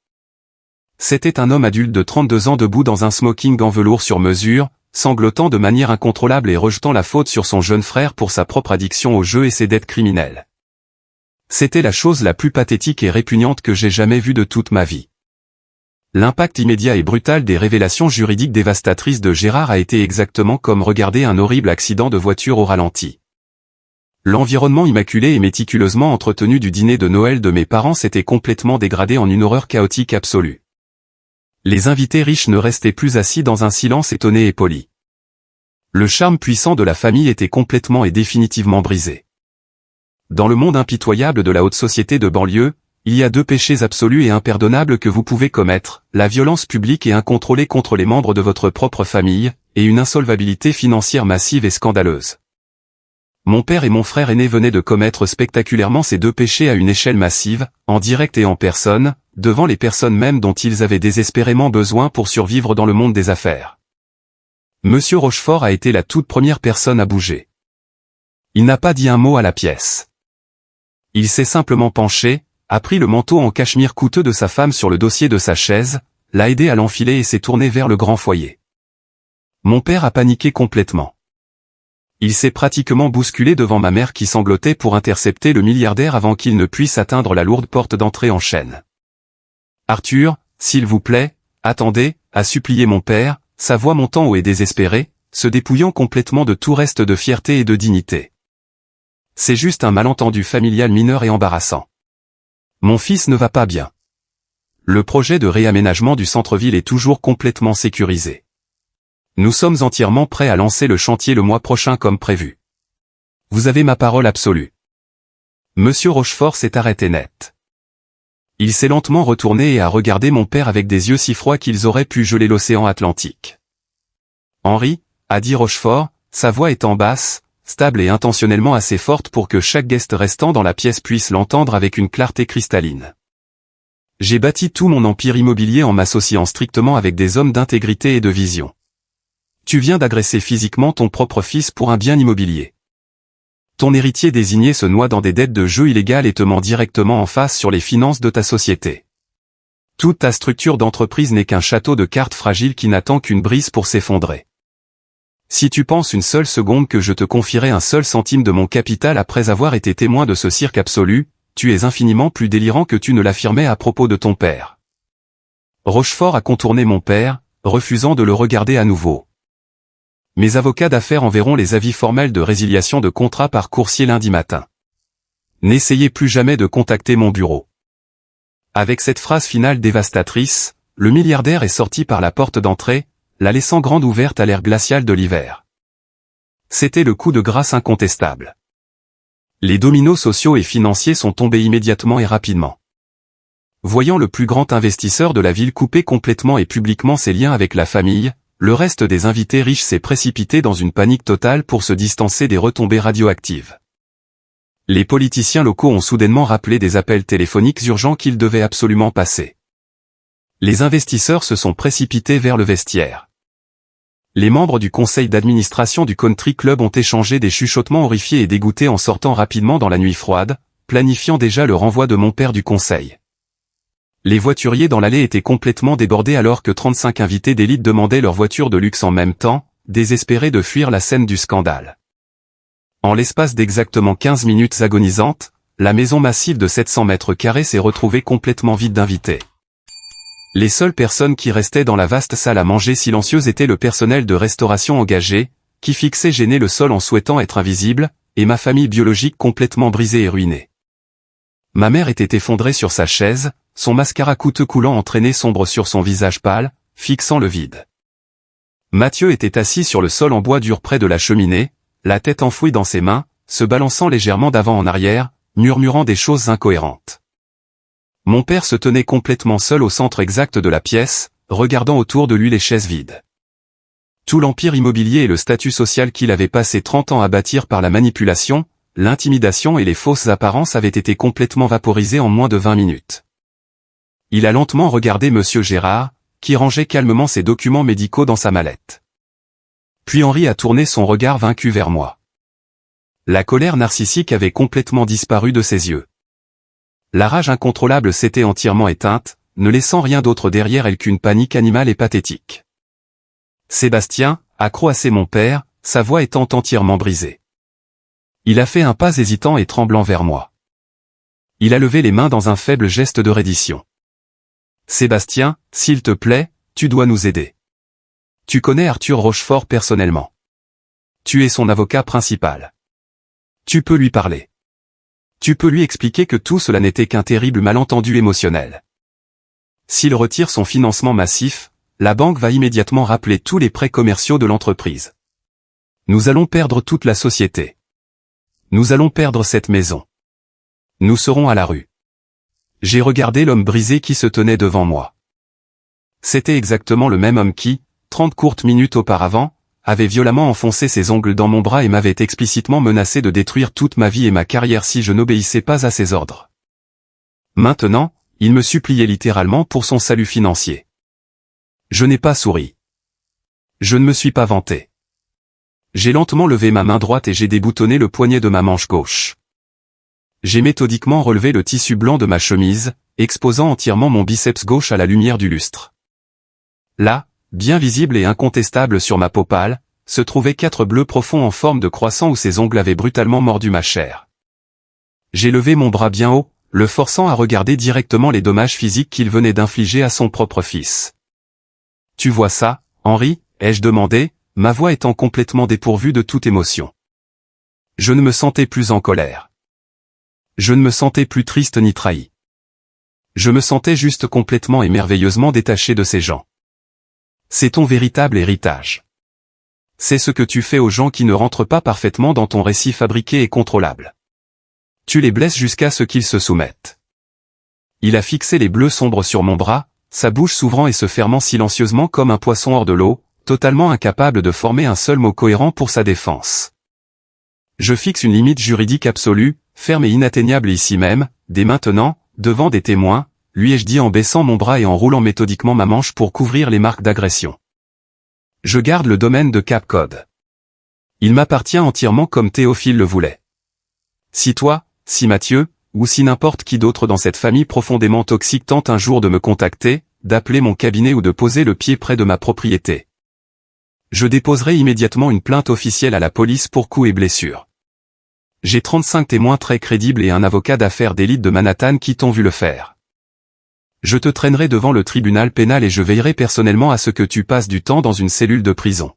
C'était un homme adulte de 32 ans debout dans un smoking en velours sur mesure, sanglotant de manière incontrôlable et rejetant la faute sur son jeune frère pour sa propre addiction au jeu et ses dettes criminelles. C'était la chose la plus pathétique et répugnante que j'ai jamais vue de toute ma vie. L'impact immédiat et brutal des révélations juridiques dévastatrices de Gérard a été exactement comme regarder un horrible accident de voiture au ralenti. L'environnement immaculé et méticuleusement entretenu du dîner de Noël de mes parents s'était complètement dégradé en une horreur chaotique absolue. Les invités riches ne restaient plus assis dans un silence étonné et poli. Le charme puissant de la famille était complètement et définitivement brisé. Dans le monde impitoyable de la haute société de banlieue, il y a 2 péchés absolus et impardonnables que vous pouvez commettre, la violence publique et incontrôlée contre les membres de votre propre famille, et une insolvabilité financière massive et scandaleuse. Mon père et mon frère aîné venaient de commettre spectaculairement ces 2 péchés à une échelle massive, en direct et en personne, devant les personnes mêmes dont ils avaient désespérément besoin pour survivre dans le monde des affaires. Monsieur Rochefort a été la toute première personne à bouger. Il n'a pas dit un mot à la pièce. Il s'est simplement penché, a pris le manteau en cachemire coûteux de sa femme sur le dossier de sa chaise, l'a aidé à l'enfiler et s'est tourné vers le grand foyer. Mon père a paniqué complètement. Il s'est pratiquement bousculé devant ma mère qui sanglotait pour intercepter le milliardaire avant qu'il ne puisse atteindre la lourde porte d'entrée en chaîne. « Arthur, s'il vous plaît, attendez », a supplié mon père, sa voix montant haut et désespérée, se dépouillant complètement de tout reste de fierté et de dignité. C'est juste un malentendu familial mineur et embarrassant. Mon fils ne va pas bien. Le projet de réaménagement du centre-ville est toujours complètement sécurisé. Nous sommes entièrement prêts à lancer le chantier le mois prochain comme prévu. Vous avez ma parole absolue. Monsieur Rochefort s'est arrêté net. Il s'est lentement retourné et a regardé mon père avec des yeux si froids qu'ils auraient pu geler l'océan Atlantique. Henri, a dit Rochefort, sa voix étant basse, stable et intentionnellement assez forte pour que chaque guest restant dans la pièce puisse l'entendre avec une clarté cristalline. J'ai bâti tout mon empire immobilier en m'associant strictement avec des hommes d'intégrité et de vision. Tu viens d'agresser physiquement ton propre fils pour un bien immobilier. Ton héritier désigné se noie dans des dettes de jeu illégales et te ment directement en face sur les finances de ta société. Toute ta structure d'entreprise n'est qu'un château de cartes fragile qui n'attend qu'une brise pour s'effondrer. Si tu penses une seule seconde que je te confierai un seul centime de mon capital après avoir été témoin de ce cirque absolu, tu es infiniment plus délirant que tu ne l'affirmais à propos de ton père. Rochefort a contourné mon père, refusant de le regarder à nouveau. Mes avocats d'affaires enverront les avis formels de résiliation de contrat par coursier lundi matin. N'essayez plus jamais de contacter mon bureau. Avec cette phrase finale dévastatrice, le milliardaire est sorti par la porte d'entrée, la laissant grande ouverte à l'air glacial de l'hiver. C'était le coup de grâce incontestable. Les dominos sociaux et financiers sont tombés immédiatement et rapidement. Voyant le plus grand investisseur de la ville couper complètement et publiquement ses liens avec la famille, le reste des invités riches s'est précipité dans une panique totale pour se distancer des retombées radioactives. Les politiciens locaux ont soudainement rappelé des appels téléphoniques urgents qu'ils devaient absolument passer. Les investisseurs se sont précipités vers le vestiaire. Les membres du conseil d'administration du Country Club ont échangé des chuchotements horrifiés et dégoûtés en sortant rapidement dans la nuit froide, planifiant déjà le renvoi de mon père du conseil. Les voituriers dans l'allée étaient complètement débordés alors que 35 invités d'élite demandaient leur voiture de luxe en même temps, désespérés de fuir la scène du scandale. En l'espace d'exactement 15 minutes agonisantes, la maison massive de 700 mètres carrés s'est retrouvée complètement vide d'invités. Les seules personnes qui restaient dans la vaste salle à manger silencieuse étaient le personnel de restauration engagé, qui fixait gêné le sol en souhaitant être invisible, et ma famille biologique complètement brisée et ruinée. Ma mère était effondrée sur sa chaise, son mascara coûteux coulant entraîné sombre sur son visage pâle, fixant le vide. Mathieu était assis sur le sol en bois dur près de la cheminée, la tête enfouie dans ses mains, se balançant légèrement d'avant en arrière, murmurant des choses incohérentes. Mon père se tenait complètement seul au centre exact de la pièce, regardant autour de lui les chaises vides. Tout l'empire immobilier et le statut social qu'il avait passé 30 ans à bâtir par la manipulation, l'intimidation et les fausses apparences avaient été complètement vaporisés en moins de 20 minutes. Il a lentement regardé Monsieur Gérard, qui rangeait calmement ses documents médicaux dans sa mallette. Puis Henri a tourné son regard vaincu vers moi. La colère narcissique avait complètement disparu de ses yeux. La rage incontrôlable s'était entièrement éteinte, ne laissant rien d'autre derrière elle qu'une panique animale et pathétique. Sébastien, accro à mon père, sa voix étant entièrement brisée. Il a fait un pas hésitant et tremblant vers moi. Il a levé les mains dans un faible geste de reddition. Sébastien, s'il te plaît, tu dois nous aider. Tu connais Arthur Rochefort personnellement. Tu es son avocat principal. Tu peux lui parler. Tu peux lui expliquer que tout cela n'était qu'un terrible malentendu émotionnel. S'il retire son financement massif, la banque va immédiatement rappeler tous les prêts commerciaux de l'entreprise. Nous allons perdre toute la société. Nous allons perdre cette maison. Nous serons à la rue. J'ai regardé l'homme brisé qui se tenait devant moi. C'était exactement le même homme qui, 30 courtes minutes auparavant, avait violemment enfoncé ses ongles dans mon bras et m'avait explicitement menacé de détruire toute ma vie et ma carrière si je n'obéissais pas à ses ordres. Maintenant, il me suppliait littéralement pour son salut financier. Je n'ai pas souri. Je ne me suis pas vanté. J'ai lentement levé ma main droite et j'ai déboutonné le poignet de ma manche gauche. J'ai méthodiquement relevé le tissu blanc de ma chemise, exposant entièrement mon biceps gauche à la lumière du lustre. Là, bien visible et incontestable sur ma peau pâle, se trouvaient 4 bleus profonds en forme de croissant où ses ongles avaient brutalement mordu ma chair. J'ai levé mon bras bien haut, le forçant à regarder directement les dommages physiques qu'il venait d'infliger à son propre fils. « Tu vois ça, Henri ?» ai-je demandé, ma voix étant complètement dépourvue de toute émotion. Je ne me sentais plus en colère. Je ne me sentais plus triste ni trahi. Je me sentais juste complètement et merveilleusement détaché de ces gens. C'est ton véritable héritage. C'est ce que tu fais aux gens qui ne rentrent pas parfaitement dans ton récit fabriqué et contrôlable. Tu les blesses jusqu'à ce qu'ils se soumettent. Il a fixé les bleus sombres sur mon bras, sa bouche s'ouvrant et se fermant silencieusement comme un poisson hors de l'eau, totalement incapable de former un seul mot cohérent pour sa défense. Je fixe une limite juridique absolue, ferme et inatteignable ici même, dès maintenant, devant des témoins, lui ai-je dit en baissant mon bras et en roulant méthodiquement ma manche pour couvrir les marques d'agression. Je garde le domaine de Cap Cod. Il m'appartient entièrement comme Théophile le voulait. Si toi, si Mathieu, ou si n'importe qui d'autre dans cette famille profondément toxique tente un jour de me contacter, d'appeler mon cabinet ou de poser le pied près de ma propriété, je déposerai immédiatement une plainte officielle à la police pour coups et blessures. J'ai 35 témoins très crédibles et un avocat d'affaires d'élite de Manhattan qui t'ont vu le faire. Je te traînerai devant le tribunal pénal et je veillerai personnellement à ce que tu passes du temps dans une cellule de prison.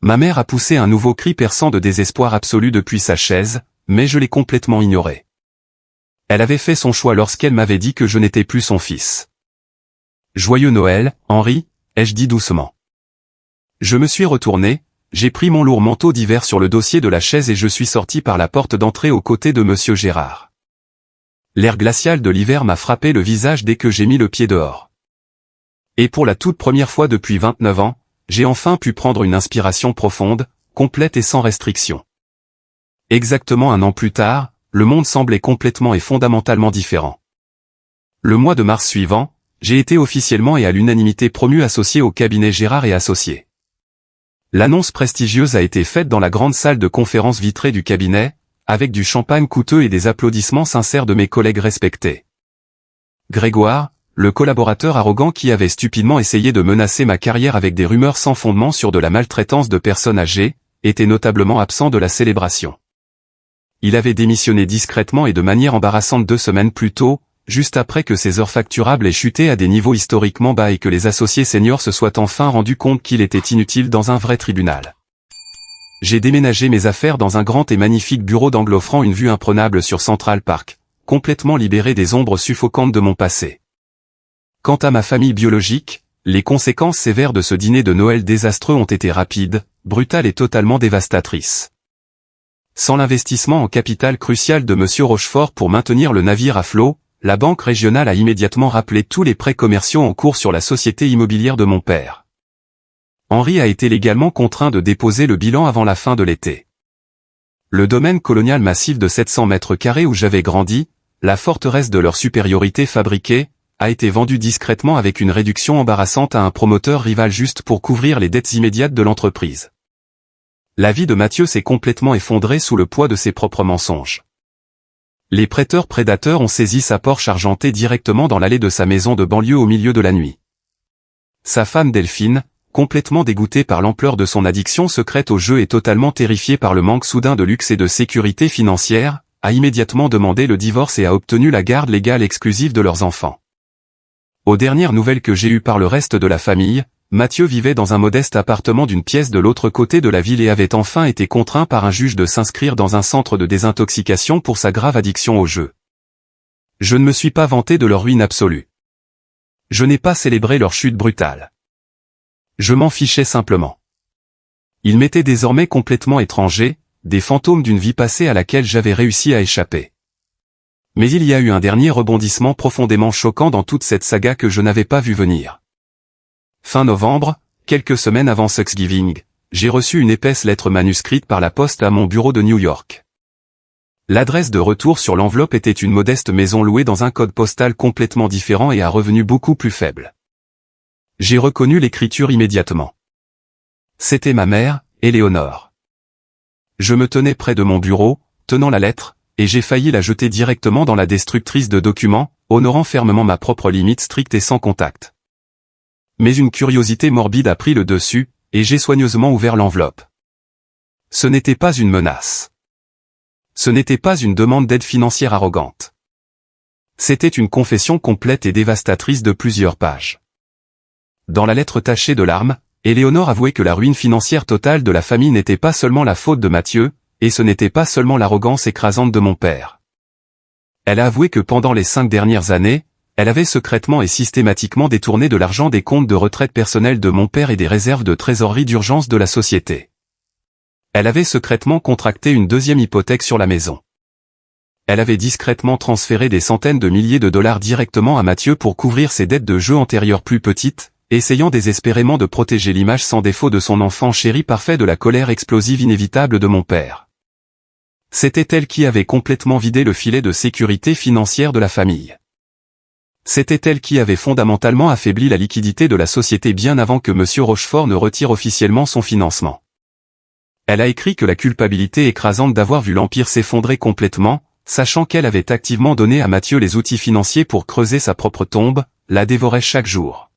Ma mère a poussé un nouveau cri perçant de désespoir absolu depuis sa chaise, mais je l'ai complètement ignoré. Elle avait fait son choix lorsqu'elle m'avait dit que je n'étais plus son fils. Joyeux Noël, Henri, ai-je dit doucement. Je me suis retourné, j'ai pris mon lourd manteau d'hiver sur le dossier de la chaise et je suis sorti par la porte d'entrée aux côtés de Monsieur Gérard. L'air glacial de l'hiver m'a frappé le visage dès que j'ai mis le pied dehors. Et pour la toute première fois depuis 29 ans, j'ai enfin pu prendre une inspiration profonde, complète et sans restriction. Exactement un an plus tard, le monde semblait complètement et fondamentalement différent. Le mois de mars suivant, j'ai été officiellement et à l'unanimité promu associé au cabinet Gérard et Associés. L'annonce prestigieuse a été faite dans la grande salle de conférence vitrée du cabinet, avec du champagne coûteux et des applaudissements sincères de mes collègues respectés. Grégoire, le collaborateur arrogant qui avait stupidement essayé de menacer ma carrière avec des rumeurs sans fondement sur de la maltraitance de personnes âgées, était notablement absent de la célébration. Il avait démissionné discrètement et de manière embarrassante 2 semaines plus tôt, juste après que ses heures facturables aient chuté à des niveaux historiquement bas et que les associés seniors se soient enfin rendus compte qu'il était inutile dans un vrai tribunal. J'ai déménagé mes affaires dans un grand et magnifique bureau d'angle offrant une vue imprenable sur Central Park, complètement libéré des ombres suffocantes de mon passé. Quant à ma famille biologique, les conséquences sévères de ce dîner de Noël désastreux ont été rapides, brutales et totalement dévastatrices. Sans l'investissement en capital crucial de M. Rochefort pour maintenir le navire à flot, la banque régionale a immédiatement rappelé tous les prêts commerciaux en cours sur la société immobilière de mon père. Henri a été légalement contraint de déposer le bilan avant la fin de l'été. Le domaine colonial massif de 700 mètres carrés où j'avais grandi, la forteresse de leur supériorité fabriquée, a été vendu discrètement avec une réduction embarrassante à un promoteur rival juste pour couvrir les dettes immédiates de l'entreprise. La vie de Mathieu s'est complètement effondrée sous le poids de ses propres mensonges. Les prêteurs prédateurs ont saisi sa Porsche argentée directement dans l'allée de sa maison de banlieue au milieu de la nuit. Sa femme Delphine, complètement dégoûtée par l'ampleur de son addiction secrète au jeu et totalement terrifiée par le manque soudain de luxe et de sécurité financière, a immédiatement demandé le divorce et a obtenu la garde légale exclusive de leurs enfants. Aux dernières nouvelles que j'ai eues par le reste de la famille, Mathieu vivait dans un modeste appartement d'une pièce de l'autre côté de la ville et avait enfin été contraint par un juge de s'inscrire dans un centre de désintoxication pour sa grave addiction au jeu. Je ne me suis pas vanté de leur ruine absolue. Je n'ai pas célébré leur chute brutale. Je m'en fichais simplement. Ils m'étaient désormais complètement étrangers, des fantômes d'une vie passée à laquelle j'avais réussi à échapper. Mais il y a eu un dernier rebondissement profondément choquant dans toute cette saga que je n'avais pas vu venir. Fin novembre, quelques semaines avant Thanksgiving, j'ai reçu une épaisse lettre manuscrite par la poste à mon bureau de New York. L'adresse de retour sur l'enveloppe était une modeste maison louée dans un code postal complètement différent et à revenus beaucoup plus faibles. J'ai reconnu l'écriture immédiatement. C'était ma mère, Éléonore. Je me tenais près de mon bureau, tenant la lettre, et j'ai failli la jeter directement dans la destructrice de documents, honorant fermement ma propre limite stricte et sans contact. Mais une curiosité morbide a pris le dessus, et j'ai soigneusement ouvert l'enveloppe. Ce n'était pas une menace. Ce n'était pas une demande d'aide financière arrogante. C'était une confession complète et dévastatrice de plusieurs pages. Dans la lettre tachée de larmes, Éléonore avouait que la ruine financière totale de la famille n'était pas seulement la faute de Mathieu, et ce n'était pas seulement l'arrogance écrasante de mon père. Elle a avoué que pendant les 5 dernières années, elle avait secrètement et systématiquement détourné de l'argent des comptes de retraite personnels de mon père et des réserves de trésorerie d'urgence de la société. Elle avait secrètement contracté une 2e hypothèque sur la maison. Elle avait discrètement transféré des centaines de milliers de dollars directement à Mathieu pour couvrir ses dettes de jeu antérieures plus petites, essayant désespérément de protéger l'image sans défaut de son enfant chéri parfait de la colère explosive inévitable de mon père. C'était elle qui avait complètement vidé le filet de sécurité financière de la famille. C'était elle qui avait fondamentalement affaibli la liquidité de la société bien avant que M. Rochefort ne retire officiellement son financement. Elle a écrit que la culpabilité écrasante d'avoir vu l'Empire s'effondrer complètement, sachant qu'elle avait activement donné à Mathieu les outils financiers pour creuser sa propre tombe, la dévorait chaque jour.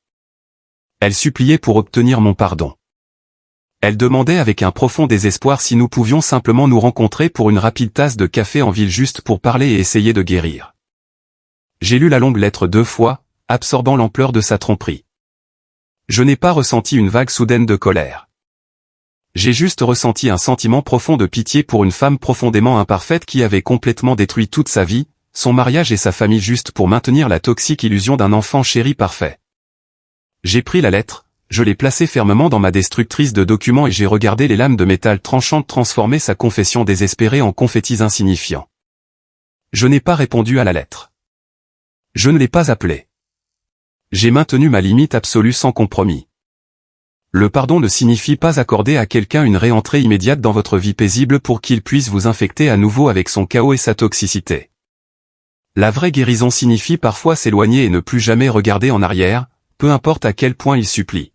Elle suppliait pour obtenir mon pardon. Elle demandait avec un profond désespoir si nous pouvions simplement nous rencontrer pour une rapide tasse de café en ville juste pour parler et essayer de guérir. J'ai lu la longue lettre 2 fois, absorbant l'ampleur de sa tromperie. Je n'ai pas ressenti une vague soudaine de colère. J'ai juste ressenti un sentiment profond de pitié pour une femme profondément imparfaite qui avait complètement détruit toute sa vie, son mariage et sa famille juste pour maintenir la toxique illusion d'un enfant chéri parfait. J'ai pris la lettre, je l'ai placée fermement dans ma destructrice de documents et j'ai regardé les lames de métal tranchantes transformer sa confession désespérée en confettis insignifiants. Je n'ai pas répondu à la lettre. Je ne l'ai pas appelée. J'ai maintenu ma limite absolue sans compromis. Le pardon ne signifie pas accorder à quelqu'un une réentrée immédiate dans votre vie paisible pour qu'il puisse vous infecter à nouveau avec son chaos et sa toxicité. La vraie guérison signifie parfois s'éloigner et ne plus jamais regarder en arrière, peu importe à quel point il supplie.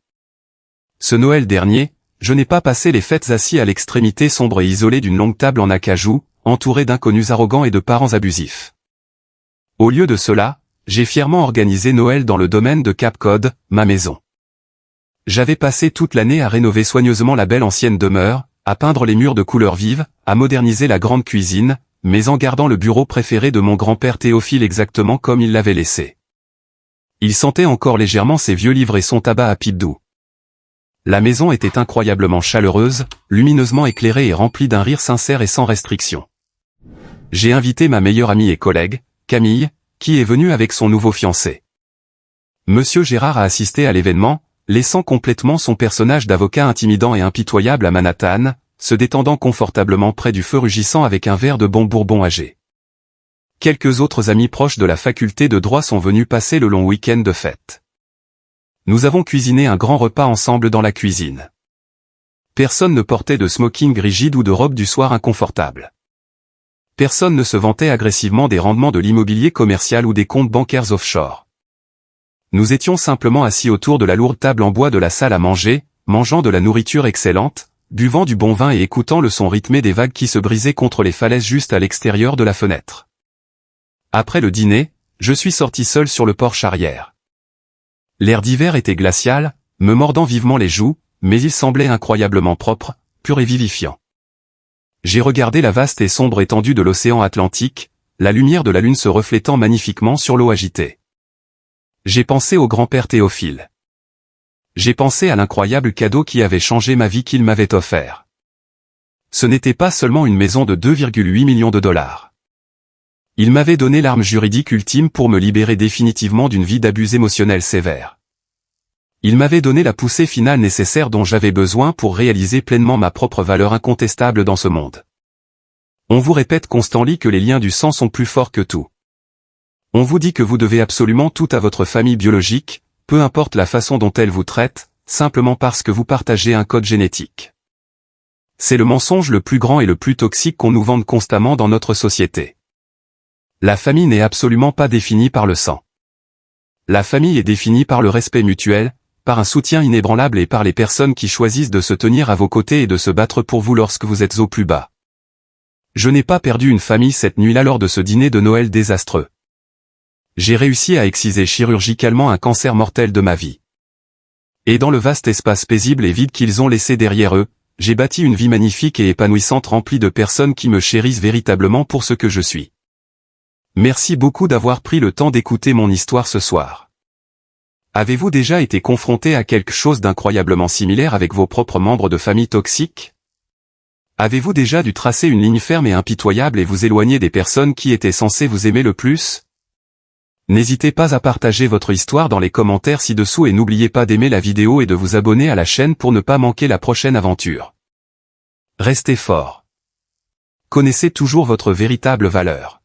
Ce Noël dernier, je n'ai pas passé les fêtes assis à l'extrémité sombre et isolée d'une longue table en acajou, entouré d'inconnus arrogants et de parents abusifs. Au lieu de cela, j'ai fièrement organisé Noël dans le domaine de Cap Cod, ma maison. J'avais passé toute l'année à rénover soigneusement la belle ancienne demeure, à peindre les murs de couleurs vives, à moderniser la grande cuisine, mais en gardant le bureau préféré de mon grand-père Théophile exactement comme il l'avait laissé. Il sentait encore légèrement ses vieux livres et son tabac à pipe doux. La maison était incroyablement chaleureuse, lumineusement éclairée et remplie d'un rire sincère et sans restriction. J'ai invité ma meilleure amie et collègue, Camille, qui est venue avec son nouveau fiancé. Monsieur Gérard a assisté à l'événement, laissant complètement son personnage d'avocat intimidant et impitoyable à Manhattan, se détendant confortablement près du feu rugissant avec un verre de bon bourbon âgé. Quelques autres amis proches de la faculté de droit sont venus passer le long week-end de fête. Nous avons cuisiné un grand repas ensemble dans la cuisine. Personne ne portait de smoking rigide ou de robe du soir inconfortable. Personne ne se vantait agressivement des rendements de l'immobilier commercial ou des comptes bancaires offshore. Nous étions simplement assis autour de la lourde table en bois de la salle à manger, mangeant de la nourriture excellente, buvant du bon vin et écoutant le son rythmé des vagues qui se brisaient contre les falaises juste à l'extérieur de la fenêtre. Après le dîner, je suis sorti seul sur le porche arrière. L'air d'hiver était glacial, me mordant vivement les joues, mais il semblait incroyablement propre, pur et vivifiant. J'ai regardé la vaste et sombre étendue de l'océan Atlantique, la lumière de la lune se reflétant magnifiquement sur l'eau agitée. J'ai pensé au grand-père Théophile. J'ai pensé à l'incroyable cadeau qui avait changé ma vie qu'il m'avait offert. Ce n'était pas seulement une maison de 2,8 millions de dollars. Il m'avait donné l'arme juridique ultime pour me libérer définitivement d'une vie d'abus émotionnels sévères. Il m'avait donné la poussée finale nécessaire dont j'avais besoin pour réaliser pleinement ma propre valeur incontestable dans ce monde. On vous répète constamment que les liens du sang sont plus forts que tout. On vous dit que vous devez absolument tout à votre famille biologique, peu importe la façon dont elle vous traite, simplement parce que vous partagez un code génétique. C'est le mensonge le plus grand et le plus toxique qu'on nous vende constamment dans notre société. La famille n'est absolument pas définie par le sang. La famille est définie par le respect mutuel, par un soutien inébranlable et par les personnes qui choisissent de se tenir à vos côtés et de se battre pour vous lorsque vous êtes au plus bas. Je n'ai pas perdu une famille cette nuit-là lors de ce dîner de Noël désastreux. J'ai réussi à exciser chirurgicalement un cancer mortel de ma vie. Et dans le vaste espace paisible et vide qu'ils ont laissé derrière eux, j'ai bâti une vie magnifique et épanouissante remplie de personnes qui me chérissent véritablement pour ce que je suis. Merci beaucoup d'avoir pris le temps d'écouter mon histoire ce soir. Avez-vous déjà été confronté à quelque chose d'incroyablement similaire avec vos propres membres de famille toxiques? Avez-vous déjà dû tracer une ligne ferme et impitoyable et vous éloigner des personnes qui étaient censées vous aimer le plus? N'hésitez pas à partager votre histoire dans les commentaires ci-dessous et n'oubliez pas d'aimer la vidéo et de vous abonner à la chaîne pour ne pas manquer la prochaine aventure. Restez fort. Connaissez toujours votre véritable valeur.